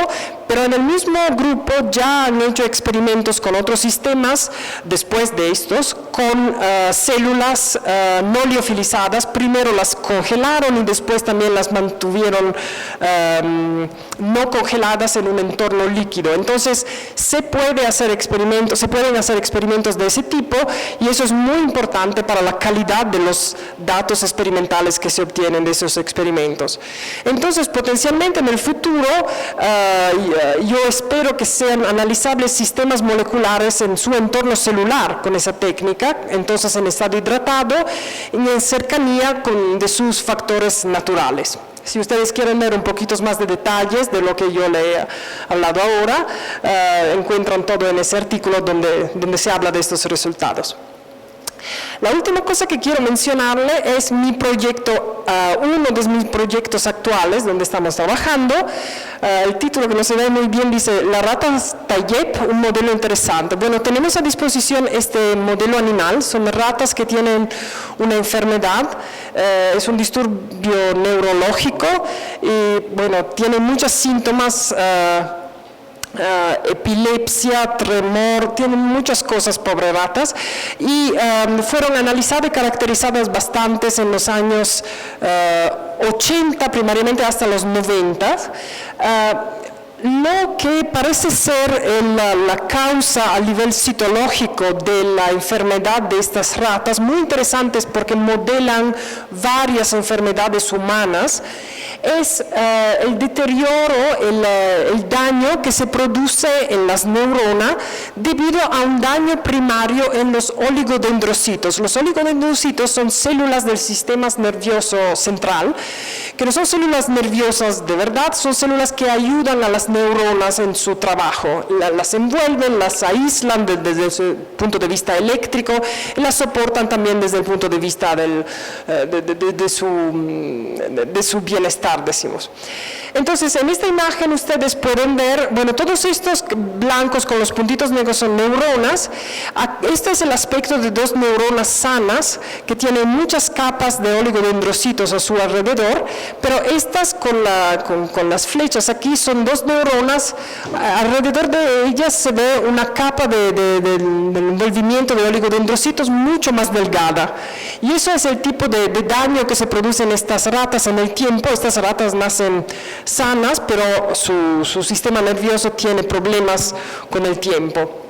pero en el mismo grupo ya han hecho experimentos con otros sistemas después de estos, con células no liofilizadas. Primero las congelaron y después también las mantuvieron no congeladas en un entorno líquido. Entonces se pueden hacer experimentos de ese tipo, y eso es muy importante para la calidad de los datos experimentales que se obtienen de esos experimentos. Entonces, potencialmente en el futuro, yo espero que sean analizables sistemas moleculares en su entorno celular con esa técnica, entonces en estado hidratado y en cercanía de sus factores naturales. Si ustedes quieren ver un poquito más de detalles de lo que yo le he hablado ahora, encuentran todo en ese artículo donde se habla de estos resultados. La última cosa que quiero mencionarle es mi proyecto, uno de mis proyectos actuales donde estamos trabajando. El título, que no se ve muy bien, dice "La rata Tayeb, un modelo interesante". Bueno, tenemos a disposición este modelo animal. Son ratas que tienen una enfermedad, es un disturbio neurológico, y bueno, tienen muchos síntomas, epilepsia, tremor, tienen muchas cosas, pobres ratas, y fueron analizadas y caracterizadas bastantes en los años 80, primariamente hasta los 90. Lo que parece ser la causa a nivel citológico de la enfermedad de estas ratas, muy interesantes porque modelan varias enfermedades humanas, es el deterioro, el daño que se produce en las neuronas debido a un daño primario en los oligodendrocitos. Los oligodendrocitos son células del sistema nervioso central, que no son células nerviosas de verdad, son células que ayudan a las neuronas en su trabajo. Las envuelven, las aíslan desde el punto de vista eléctrico, y las soportan también desde el punto de vista de su bienestar, decimos. Entonces, en esta imagen ustedes pueden ver, bueno, todos estos blancos con los puntitos negros son neuronas. Este es el aspecto de dos neuronas sanas que tienen muchas capas de oligodendrocitos a su alrededor, pero estas con las flechas aquí son dos neuronas. Alrededor de ellas se ve una capa del envolvimiento de oligodendrocitos mucho más delgada, y eso es el tipo de daño que se produce en estas ratas en el tiempo. Estas ratas nacen sanas, pero su sistema nervioso tiene problemas con el tiempo.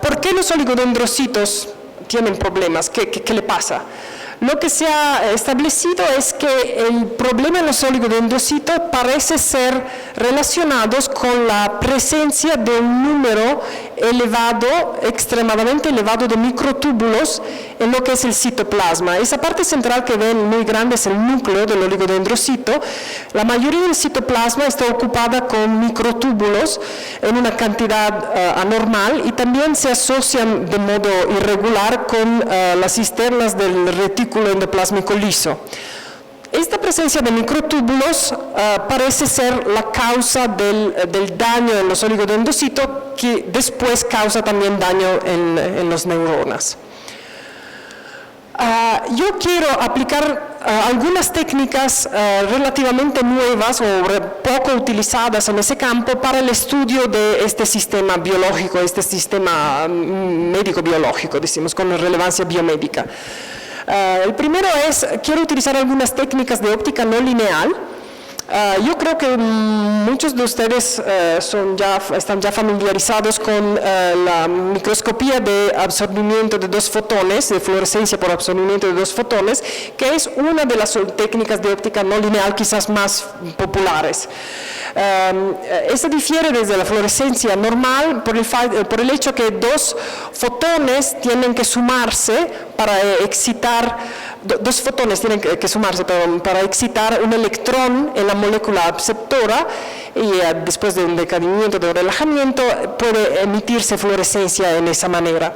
¿Por qué los oligodendrocitos tienen problemas? ¿Qué le pasa? Lo que se ha establecido es que el problema en los oligodendrocitos parece ser relacionados con la presencia de un número elevado, extremadamente elevado, de microtúbulos en lo que es el citoplasma. Esa parte central que ven muy grande es el núcleo del oligodendrocito. La mayoría del citoplasma está ocupada con microtúbulos en una cantidad anormal, y también se asocian de modo irregular con las cisternas del retículo endoplásmico liso. Esta presencia de microtúbulos parece ser la causa del daño en los oligodendrocitos, que después causa también daño en las neuronas. Yo quiero aplicar algunas técnicas relativamente nuevas o poco utilizadas en ese campo para el estudio de este sistema biológico, este sistema médico-biológico, decimos, con relevancia biomédica. El primero es, quiero utilizar algunas técnicas de óptica no lineal. Yo creo que muchos de ustedes están ya familiarizados con la microscopía de absorbimiento de dos fotones, de fluorescencia por absorbimiento de dos fotones, que es una de las técnicas de óptica no lineal quizás más populares. Esta difiere desde la fluorescencia normal por el hecho que dos fotones tienen que sumarse para excitar, dos fotones tienen que sumarse para excitar un electrón en la molécula aceptora, y después de un decaimiento, de un relajamiento, puede emitirse fluorescencia en esa manera.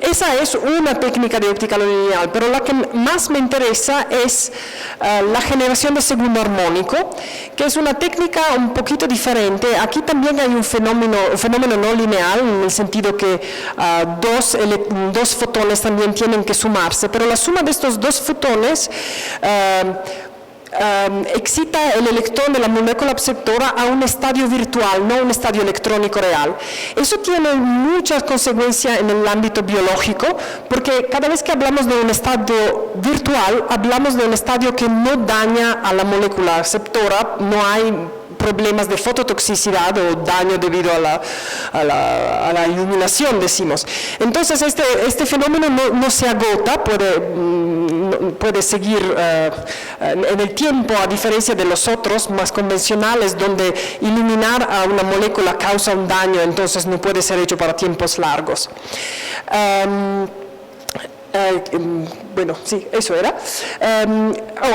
Esa es una técnica de óptica no lineal, pero la que más me interesa es la generación de segundo armónico, que es una técnica un poquito diferente. Aquí también hay un fenómeno no lineal, en el sentido que dos fotones también tienen que sumarse, pero la suma de estos dos fotones excita el electrón de la molécula aceptora a un estadio virtual, no un estadio electrónico real. Eso tiene muchas consecuencias en el ámbito biológico, porque cada vez que hablamos de un estadio virtual, hablamos de un estadio que no daña a la molécula aceptora, no hay problemas de fototoxicidad o daño debido a la iluminación, decimos. Entonces, este fenómeno no se agota, puede seguir en el tiempo, a diferencia de los otros más convencionales, donde iluminar a una molécula causa un daño, entonces no puede ser hecho para tiempos largos. Bueno, sí, eso era.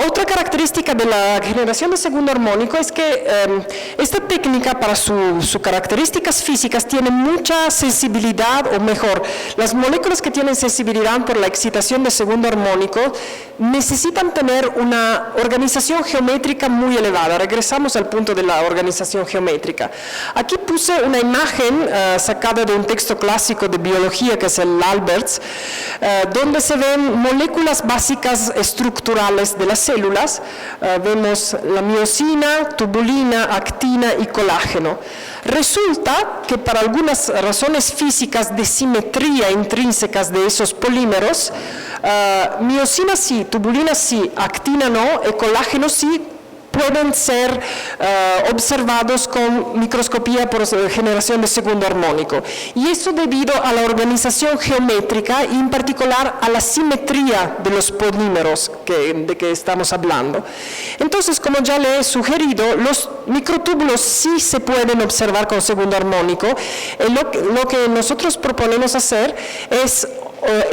Otra característica de la generación de segundo armónico es que esta técnica, para sus características físicas, tiene mucha sensibilidad, o mejor, las moléculas que tienen sensibilidad por la excitación de segundo armónico necesitan tener una organización geométrica muy elevada. Regresamos al punto de la organización geométrica. Aquí puse una imagen sacada de un texto clásico de biología, que es el Alberts, donde se ven moléculas básicas estructurales de las células. Vemos la miosina, tubulina, actina y colágeno. Resulta que para algunas razones físicas de simetría intrínsecas de esos polímeros, miosina sí, tubulina sí, actina no, y colágeno sí, pueden ser observados con microscopía por generación de segundo armónico. Y eso debido a la organización geométrica y en particular a la simetría de los polímeros de que estamos hablando. Entonces, como ya le he sugerido, los microtúbulos sí se pueden observar con segundo armónico. Lo que nosotros proponemos hacer es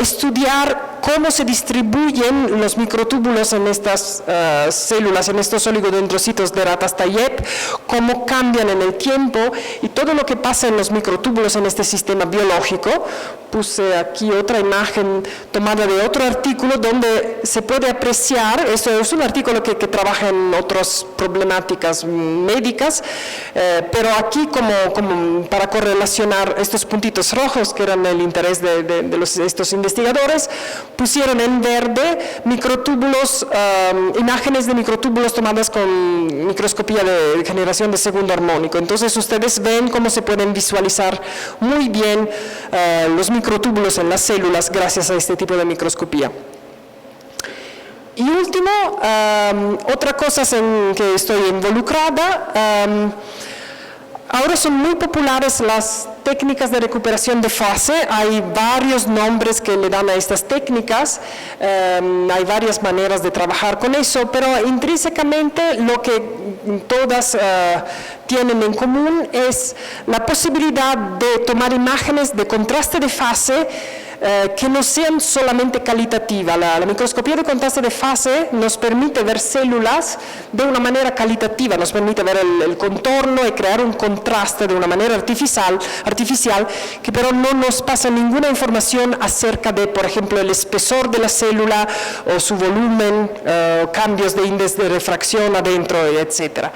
estudiar cómo se distribuyen los microtúbulos en estas células, en estos oligodendrocitos de ratas Tayeb, cómo cambian en el tiempo y todo lo que pasa en los microtúbulos en este sistema biológico. Puse aquí otra imagen tomada de otro artículo donde se puede apreciar, esto es un artículo que trabaja en otras problemáticas médicas, pero aquí como para correlacionar estos puntitos rojos que eran el interés de estos investigadores, pusieron en verde microtúbulos, imágenes de microtúbulos tomadas con microscopía de generación de segundo armónico. Entonces ustedes ven cómo se pueden visualizar muy bien los microtúbulos en las células gracias a este tipo de microscopía. Y último, otra cosa en que estoy involucrada, ahora son muy populares las técnicas de recuperación de fase. Hay varios nombres que le dan a estas técnicas, hay varias maneras de trabajar con eso, pero intrínsecamente lo que todas tienen en común es la posibilidad de tomar imágenes de contraste de fase que no sean solamente calitativas. La microscopía de contraste de fase nos permite ver células de una manera calitativa, nos permite ver el contorno y crear un contraste de una manera artificial, que pero no nos pasa ninguna información acerca de, por ejemplo, el espesor de la célula o su volumen, cambios de índice de refracción adentro, etc.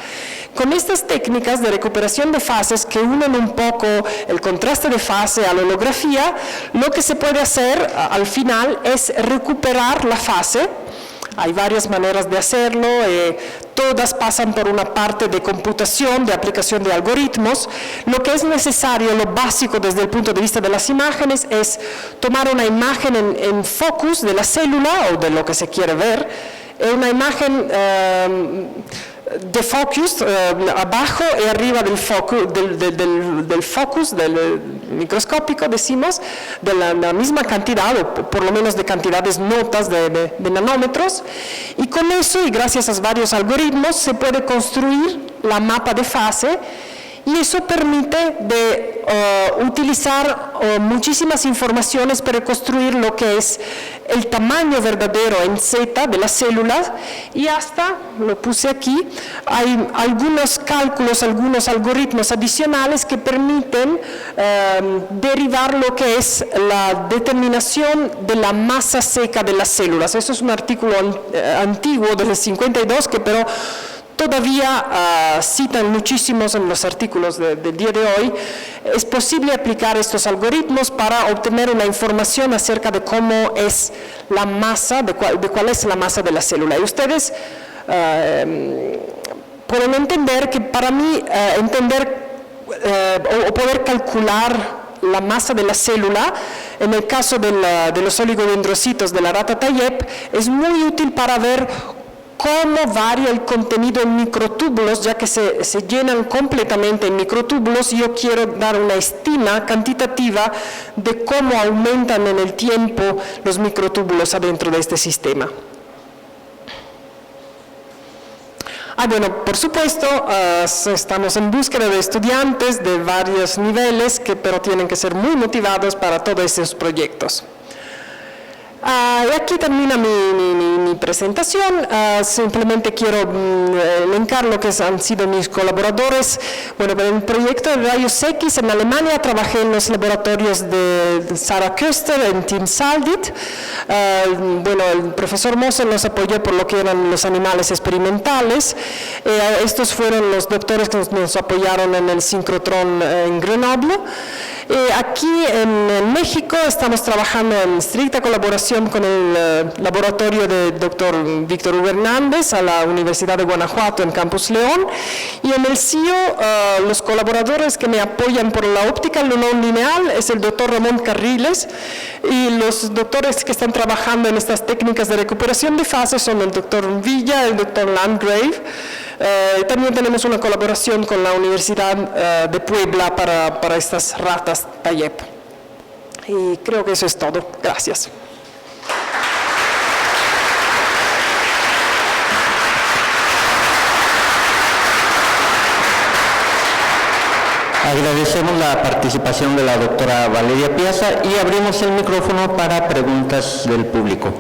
Con estas técnicas de recuperación de fases que unen un poco el contraste de fase a la holografía, lo que se puede hacer al final es recuperar la fase. Hay varias maneras de hacerlo, todas pasan por una parte de computación, de aplicación de algoritmos. Lo que es necesario, lo básico desde el punto de vista de las imágenes, es tomar una imagen en focus de la célula o de lo que se quiere ver, una imagen de focus abajo y arriba del focus del microscópico, decimos, de la misma cantidad, o por lo menos de cantidades notas de nanómetros, y con eso, y gracias a varios algoritmos, se puede construir la mapa de fase, y eso permite utilizar muchísimas informaciones para construir lo que es el tamaño verdadero en Z de las células, y hasta, lo puse aquí, hay algunos cálculos, algunos algoritmos adicionales que permiten derivar lo que es la determinación de la masa seca de las células. Eso es un artículo antiguo del 52 que pero todavía citan muchísimos en los artículos del día de hoy. Es posible aplicar estos algoritmos para obtener una información acerca de cómo es la masa, de cuál es la masa de la célula. Y ustedes pueden entender que para mí o poder calcular la masa de la célula, en el caso de los oligodendrocitos de la rata Tayeb, es muy útil para ver cómo varía el contenido en microtúbulos, ya que se llenan completamente en microtúbulos. Yo quiero dar una estima cuantitativa de cómo aumentan en el tiempo los microtúbulos adentro de este sistema. Bueno, por supuesto, estamos en búsqueda de estudiantes de varios niveles, pero tienen que ser muy motivados para todos estos proyectos. Y aquí termina mi presentación. Simplemente quiero elencar lo que han sido mis colaboradores. Bueno, en el proyecto de rayos X en Alemania trabajé en los laboratorios de Sarah Köster en Team Saldit. Bueno, el profesor Moser nos apoyó por lo que eran los animales experimentales. Estos fueron los doctores que nos apoyaron en el sincrotrón en Grenoble. Aquí en México estamos trabajando en estricta colaboración con el laboratorio del doctor Víctor Hugo Hernández a la Universidad de Guanajuato en Campus León, y en el CIO los colaboradores que me apoyan por la óptica no lineal es el doctor Ramón Carriles, y los doctores que están trabajando en estas técnicas de recuperación de fase son el doctor Villa, el doctor Landgrave. También tenemos una colaboración con la Universidad de Puebla para estas ratas Tayeb. Y creo que eso es todo. Gracias. Agradecemos la participación de la doctora Valeria Piazza y abrimos el micrófono para preguntas del público.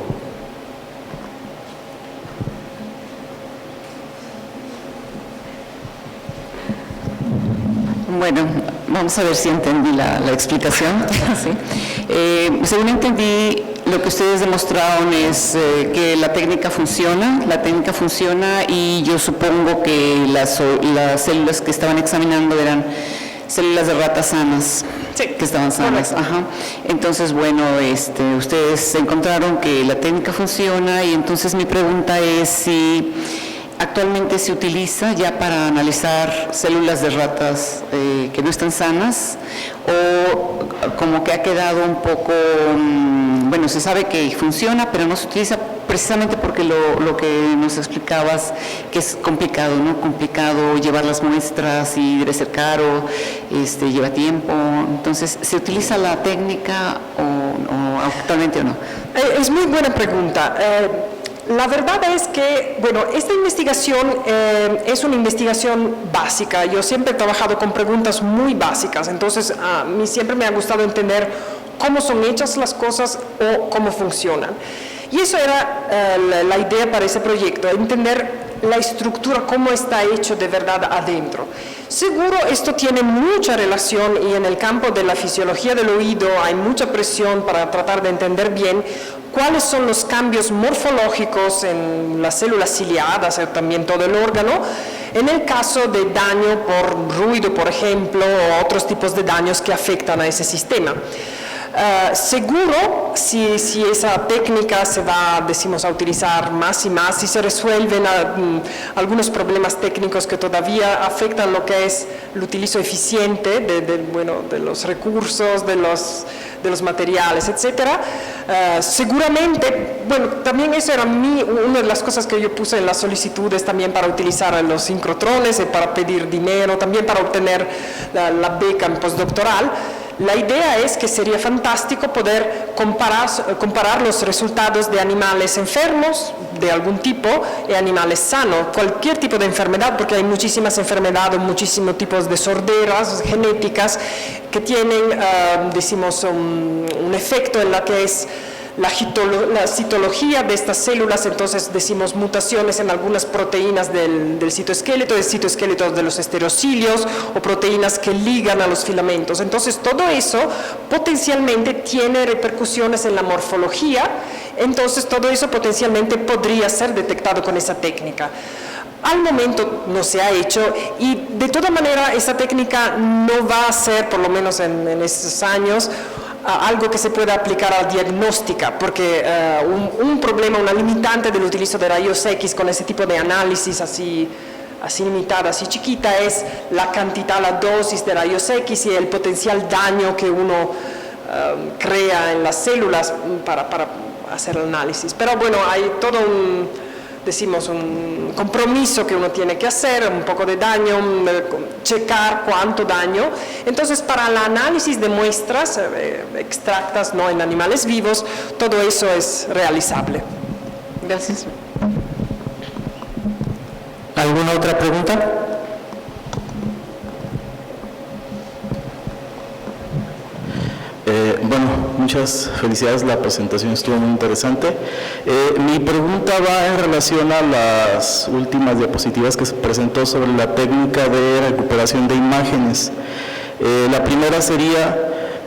Bueno, vamos a ver si entendí la explicación. ¿Sí? Según entendí, lo que ustedes demostraron es que la técnica funciona y yo supongo que las células que estaban examinando eran células de ratas sanas, sí, que estaban sanas. Ajá. Entonces, bueno, ustedes encontraron que la técnica funciona, y entonces mi pregunta es si actualmente se utiliza ya para analizar células de ratas que no están sanas, o como que ha quedado un poco, bueno, se sabe que funciona, pero no se utiliza precisamente porque lo que nos explicabas, que es complicado, ¿no? Complicado llevar las muestras y debe ser caro, lleva tiempo. Entonces, ¿se utiliza la técnica o actualmente o no? Es muy buena pregunta. La verdad es que, bueno, esta investigación es una investigación básica. Yo siempre he trabajado con preguntas muy básicas, entonces a mí siempre me ha gustado entender cómo son hechas las cosas o cómo funcionan. Y eso era la idea para ese proyecto, entender la estructura, cómo está hecho de verdad adentro. Seguro esto tiene mucha relación, y en el campo de la fisiología del oído hay mucha presión para tratar de entender bien cuáles son los cambios morfológicos en las células ciliadas, también todo el órgano, en el caso de daño por ruido, por ejemplo, o otros tipos de daños que afectan a ese sistema. Seguro, si esa técnica se va, decimos, a utilizar más y más, si se resuelven algunos problemas técnicos que todavía afectan lo que es el utilizo eficiente de los recursos, de los materiales, etcétera, seguramente, bueno, también eso era una de las cosas que yo puse en las solicitudes también para utilizar los sincrotrones, para pedir dinero, también para obtener la beca en postdoctoral. La idea es que sería fantástico poder comparar los resultados de animales enfermos de algún tipo y animales sanos, cualquier tipo de enfermedad, porque hay muchísimas enfermedades, muchísimos tipos de sorderas genéticas que tienen, decimos, un efecto en la que es la citología de estas células, entonces decimos mutaciones en algunas proteínas del citoesqueleto de los estereocilios, o proteínas que ligan a los filamentos. Entonces todo eso potencialmente tiene repercusiones en la morfología, entonces todo eso potencialmente podría ser detectado con esa técnica. Al momento no se ha hecho, y de toda manera esa técnica no va a ser, por lo menos en estos años, algo que se pueda aplicar a la diagnóstica, porque un problema, una limitante del utilizo de rayos X con ese tipo de análisis así limitada, así chiquita, es la cantidad, la dosis de rayos X y el potencial daño que uno crea en las células para hacer el análisis. Pero bueno, hay todo un compromiso que uno tiene que hacer, un poco de daño, checar cuánto daño. Entonces, para el análisis de muestras extractas, no en animales vivos, todo eso es realizable. Gracias. ¿Alguna otra pregunta? Bueno, muchas felicidades, la presentación estuvo muy interesante. Mi pregunta va en relación a las últimas diapositivas que se presentó sobre la técnica de recuperación de imágenes. La primera sería,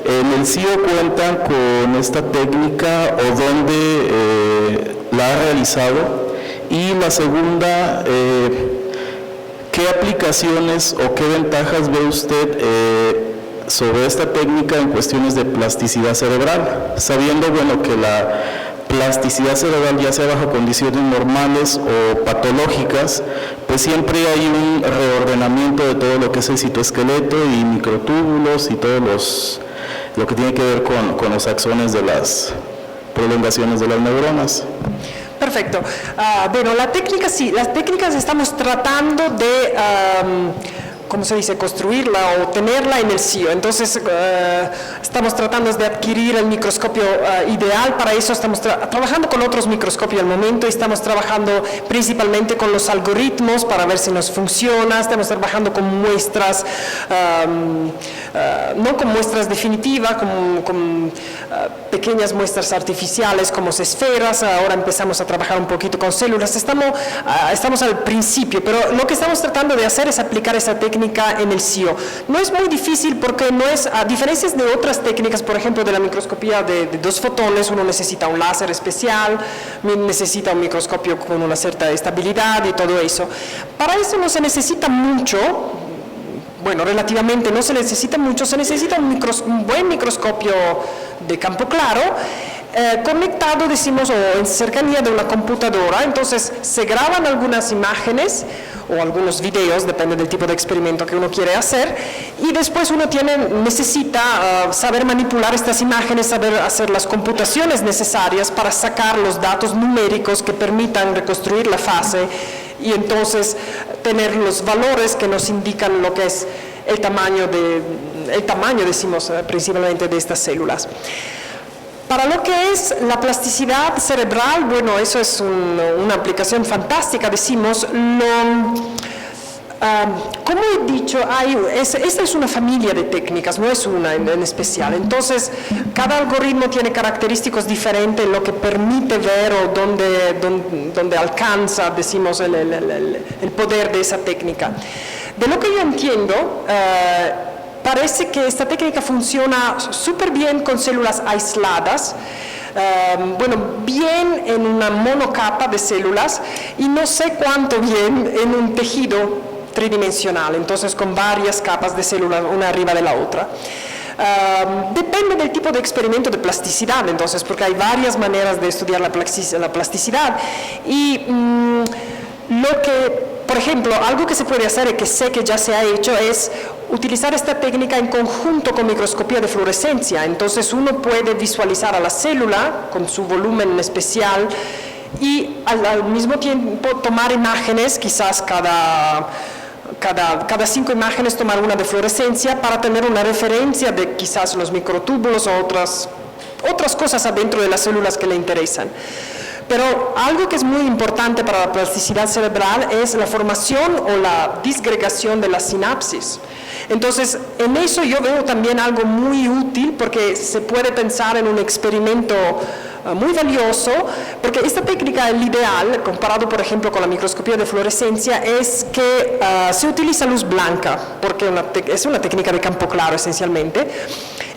¿en el CIO cuentan con esta técnica o dónde la ha realizado? Y la segunda, ¿qué aplicaciones o qué ventajas ve usted sobre esta técnica en cuestiones de plasticidad cerebral, sabiendo, bueno, que la plasticidad cerebral, ya sea bajo condiciones normales o patológicas, pues siempre hay un reordenamiento de todo lo que es el citoesqueleto y microtúbulos y lo que tiene que ver con los axones de las prolongaciones de las neuronas. Perfecto. Bueno, la técnica sí, las técnicas estamos tratando de ¿cómo se dice?, construirla o tenerla en el CIO. Entonces, estamos tratando de adquirir el microscopio ideal. Para eso estamos trabajando con otros microscopios al momento, y estamos trabajando principalmente con los algoritmos para ver si nos funciona. Estamos trabajando con muestras, no con muestras definitivas, con pequeñas muestras artificiales como esferas. Ahora empezamos a trabajar un poquito con células. Estamos al principio, pero lo que estamos tratando de hacer es aplicar esa técnica en el CIO. No es muy difícil, porque no es, a diferencia de otras técnicas, por ejemplo de la microscopía de 2 fotones, uno necesita un láser especial, necesita un microscopio con una cierta estabilidad y todo eso. Para eso no se necesita mucho. Bueno, relativamente no se necesita mucho, se necesita un buen microscopio de campo claro, conectado, decimos, o en cercanía de una computadora. Entonces se graban algunas imágenes o algunos videos, depende del tipo de experimento que uno quiere hacer, y después uno necesita saber manipular estas imágenes, saber hacer las computaciones necesarias para sacar los datos numéricos que permitan reconstruir la fase, y entonces tener los valores que nos indican lo que es el tamaño, decimos, principalmente de estas células. Para lo que es la plasticidad cerebral, bueno, eso es una aplicación fantástica, decimos. Como he dicho, esta es una familia de técnicas, no es una en especial. Entonces, cada algoritmo tiene características diferentes, lo que permite ver o dónde alcanza, decimos, el poder de esa técnica. De lo que yo entiendo, parece que esta técnica funciona súper bien con células aisladas, bien en una monocapa de células y no sé cuánto bien en un tejido tridimensional, entonces con varias capas de células una arriba de la otra. Depende del tipo de experimento de plasticidad, entonces, porque hay varias maneras de estudiar la plasticidad y lo que, por ejemplo, algo que se puede hacer y que sé que ya se ha hecho es utilizar esta técnica en conjunto con microscopía de fluorescencia. Entonces uno puede visualizar a la célula con su volumen especial y al mismo tiempo tomar imágenes, quizás cada 5 imágenes tomar una de fluorescencia para tener una referencia de quizás los microtúbulos o otras cosas adentro de las células que le interesan. Pero algo que es muy importante para la plasticidad cerebral es la formación o la disgregación de las sinapsis. Entonces, en eso yo veo también algo muy útil porque se puede pensar en un experimento muy valioso, porque esta técnica, el ideal, comparado por ejemplo con la microscopía de fluorescencia, es que se utiliza luz blanca, porque es una técnica de campo claro esencialmente.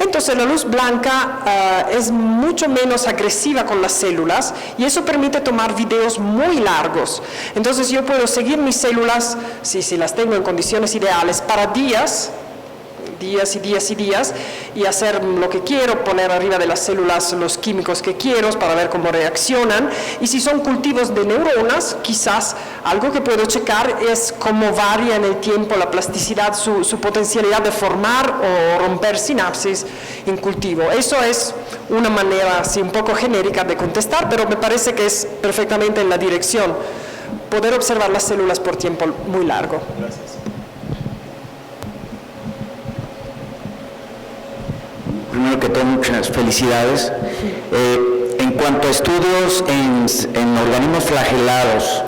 Entonces la luz blanca es mucho menos agresiva con las células y eso permite tomar videos muy largos. Entonces yo puedo seguir mis células, si las tengo en condiciones ideales, para días y días y días, y hacer lo que quiero, poner arriba de las células los químicos que quiero para ver cómo reaccionan. Y si son cultivos de neuronas, quizás algo que puedo checar es cómo varía en el tiempo la plasticidad, su potencialidad de formar o romper sinapsis en cultivo. Eso es una manera así un poco genérica de contestar, pero me parece que es perfectamente en la dirección, poder observar las células por tiempo muy largo. Gracias. Primero que todo, muchas felicidades. En cuanto a estudios en organismos flagelados,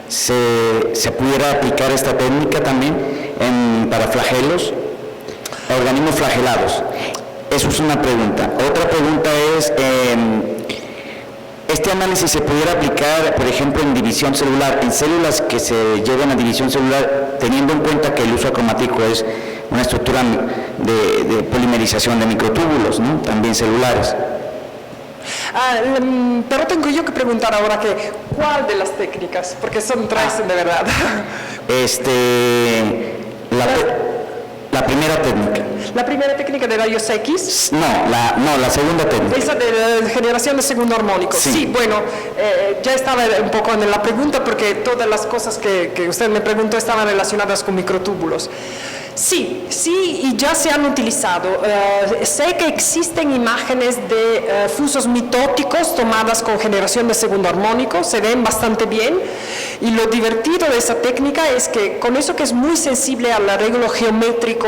¿se pudiera aplicar esta técnica también para flagelos? Organismos flagelados. Eso es una pregunta. Otra pregunta es, ¿este análisis se pudiera aplicar, por ejemplo, en división celular, en células que se llevan a división celular, teniendo en cuenta que el uso cromático es una estructura de polimerización de microtúbulos, ¿no? También celulares? Pero tengo yo que preguntar ahora ¿cuál de las técnicas? Porque son tres de verdad. La primera técnica. ¿La primera técnica de rayos X? No, la segunda técnica. Esa de generación de segundo armónico. Sí, bueno, ya estaba un poco en la pregunta porque todas las cosas que usted me preguntó estaban relacionadas con microtúbulos. Sí, y ya se han utilizado. Sé que existen imágenes de fusos mitóticos tomadas con generación de segundo armónico, se ven bastante bien, y lo divertido de esa técnica es que con eso que es muy sensible al arreglo geométrico,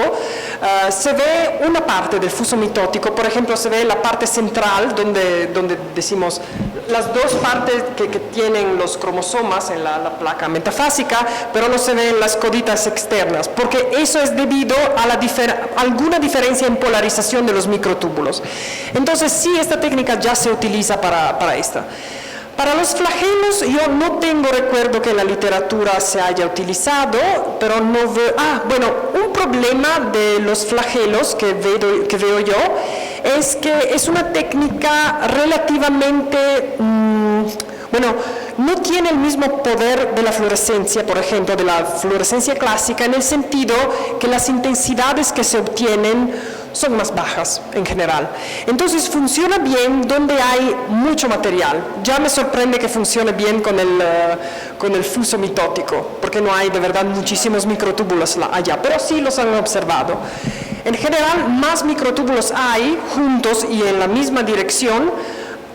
se ve una parte del fuso mitótico, por ejemplo, se ve la parte central donde decimos las dos partes que tienen los cromosomas en la placa metafásica, pero no se ven las coditas externas, porque eso es debido a alguna diferencia en polarización de los microtúbulos. Entonces sí, esta técnica ya se utiliza para esta. Para los flagelos yo no tengo recuerdo que en la literatura se haya utilizado, pero no veo... un problema de los flagelos que veo yo es que es una técnica relativamente... no tiene el mismo poder de la fluorescencia, por ejemplo, de la fluorescencia clásica, en el sentido que las intensidades que se obtienen son más bajas en general. Entonces funciona bien donde hay mucho material. Ya me sorprende que funcione bien con el fuso mitótico, porque no hay de verdad muchísimos microtúbulos allá, pero sí los han observado. En general, más microtúbulos hay juntos y en la misma dirección,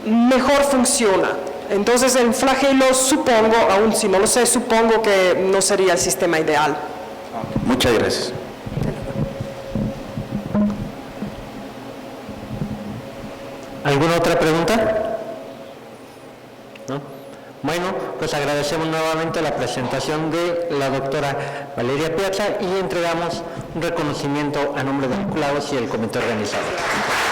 mejor funciona. Entonces en flagelos supongo, aún si no lo sé, supongo que no sería el sistema ideal. Muchas gracias. ¿Alguna otra pues agradecemos nuevamente la presentación de la doctora Valeria Piazza y entregamos un reconocimiento a nombre de los jurados y el comité organizador.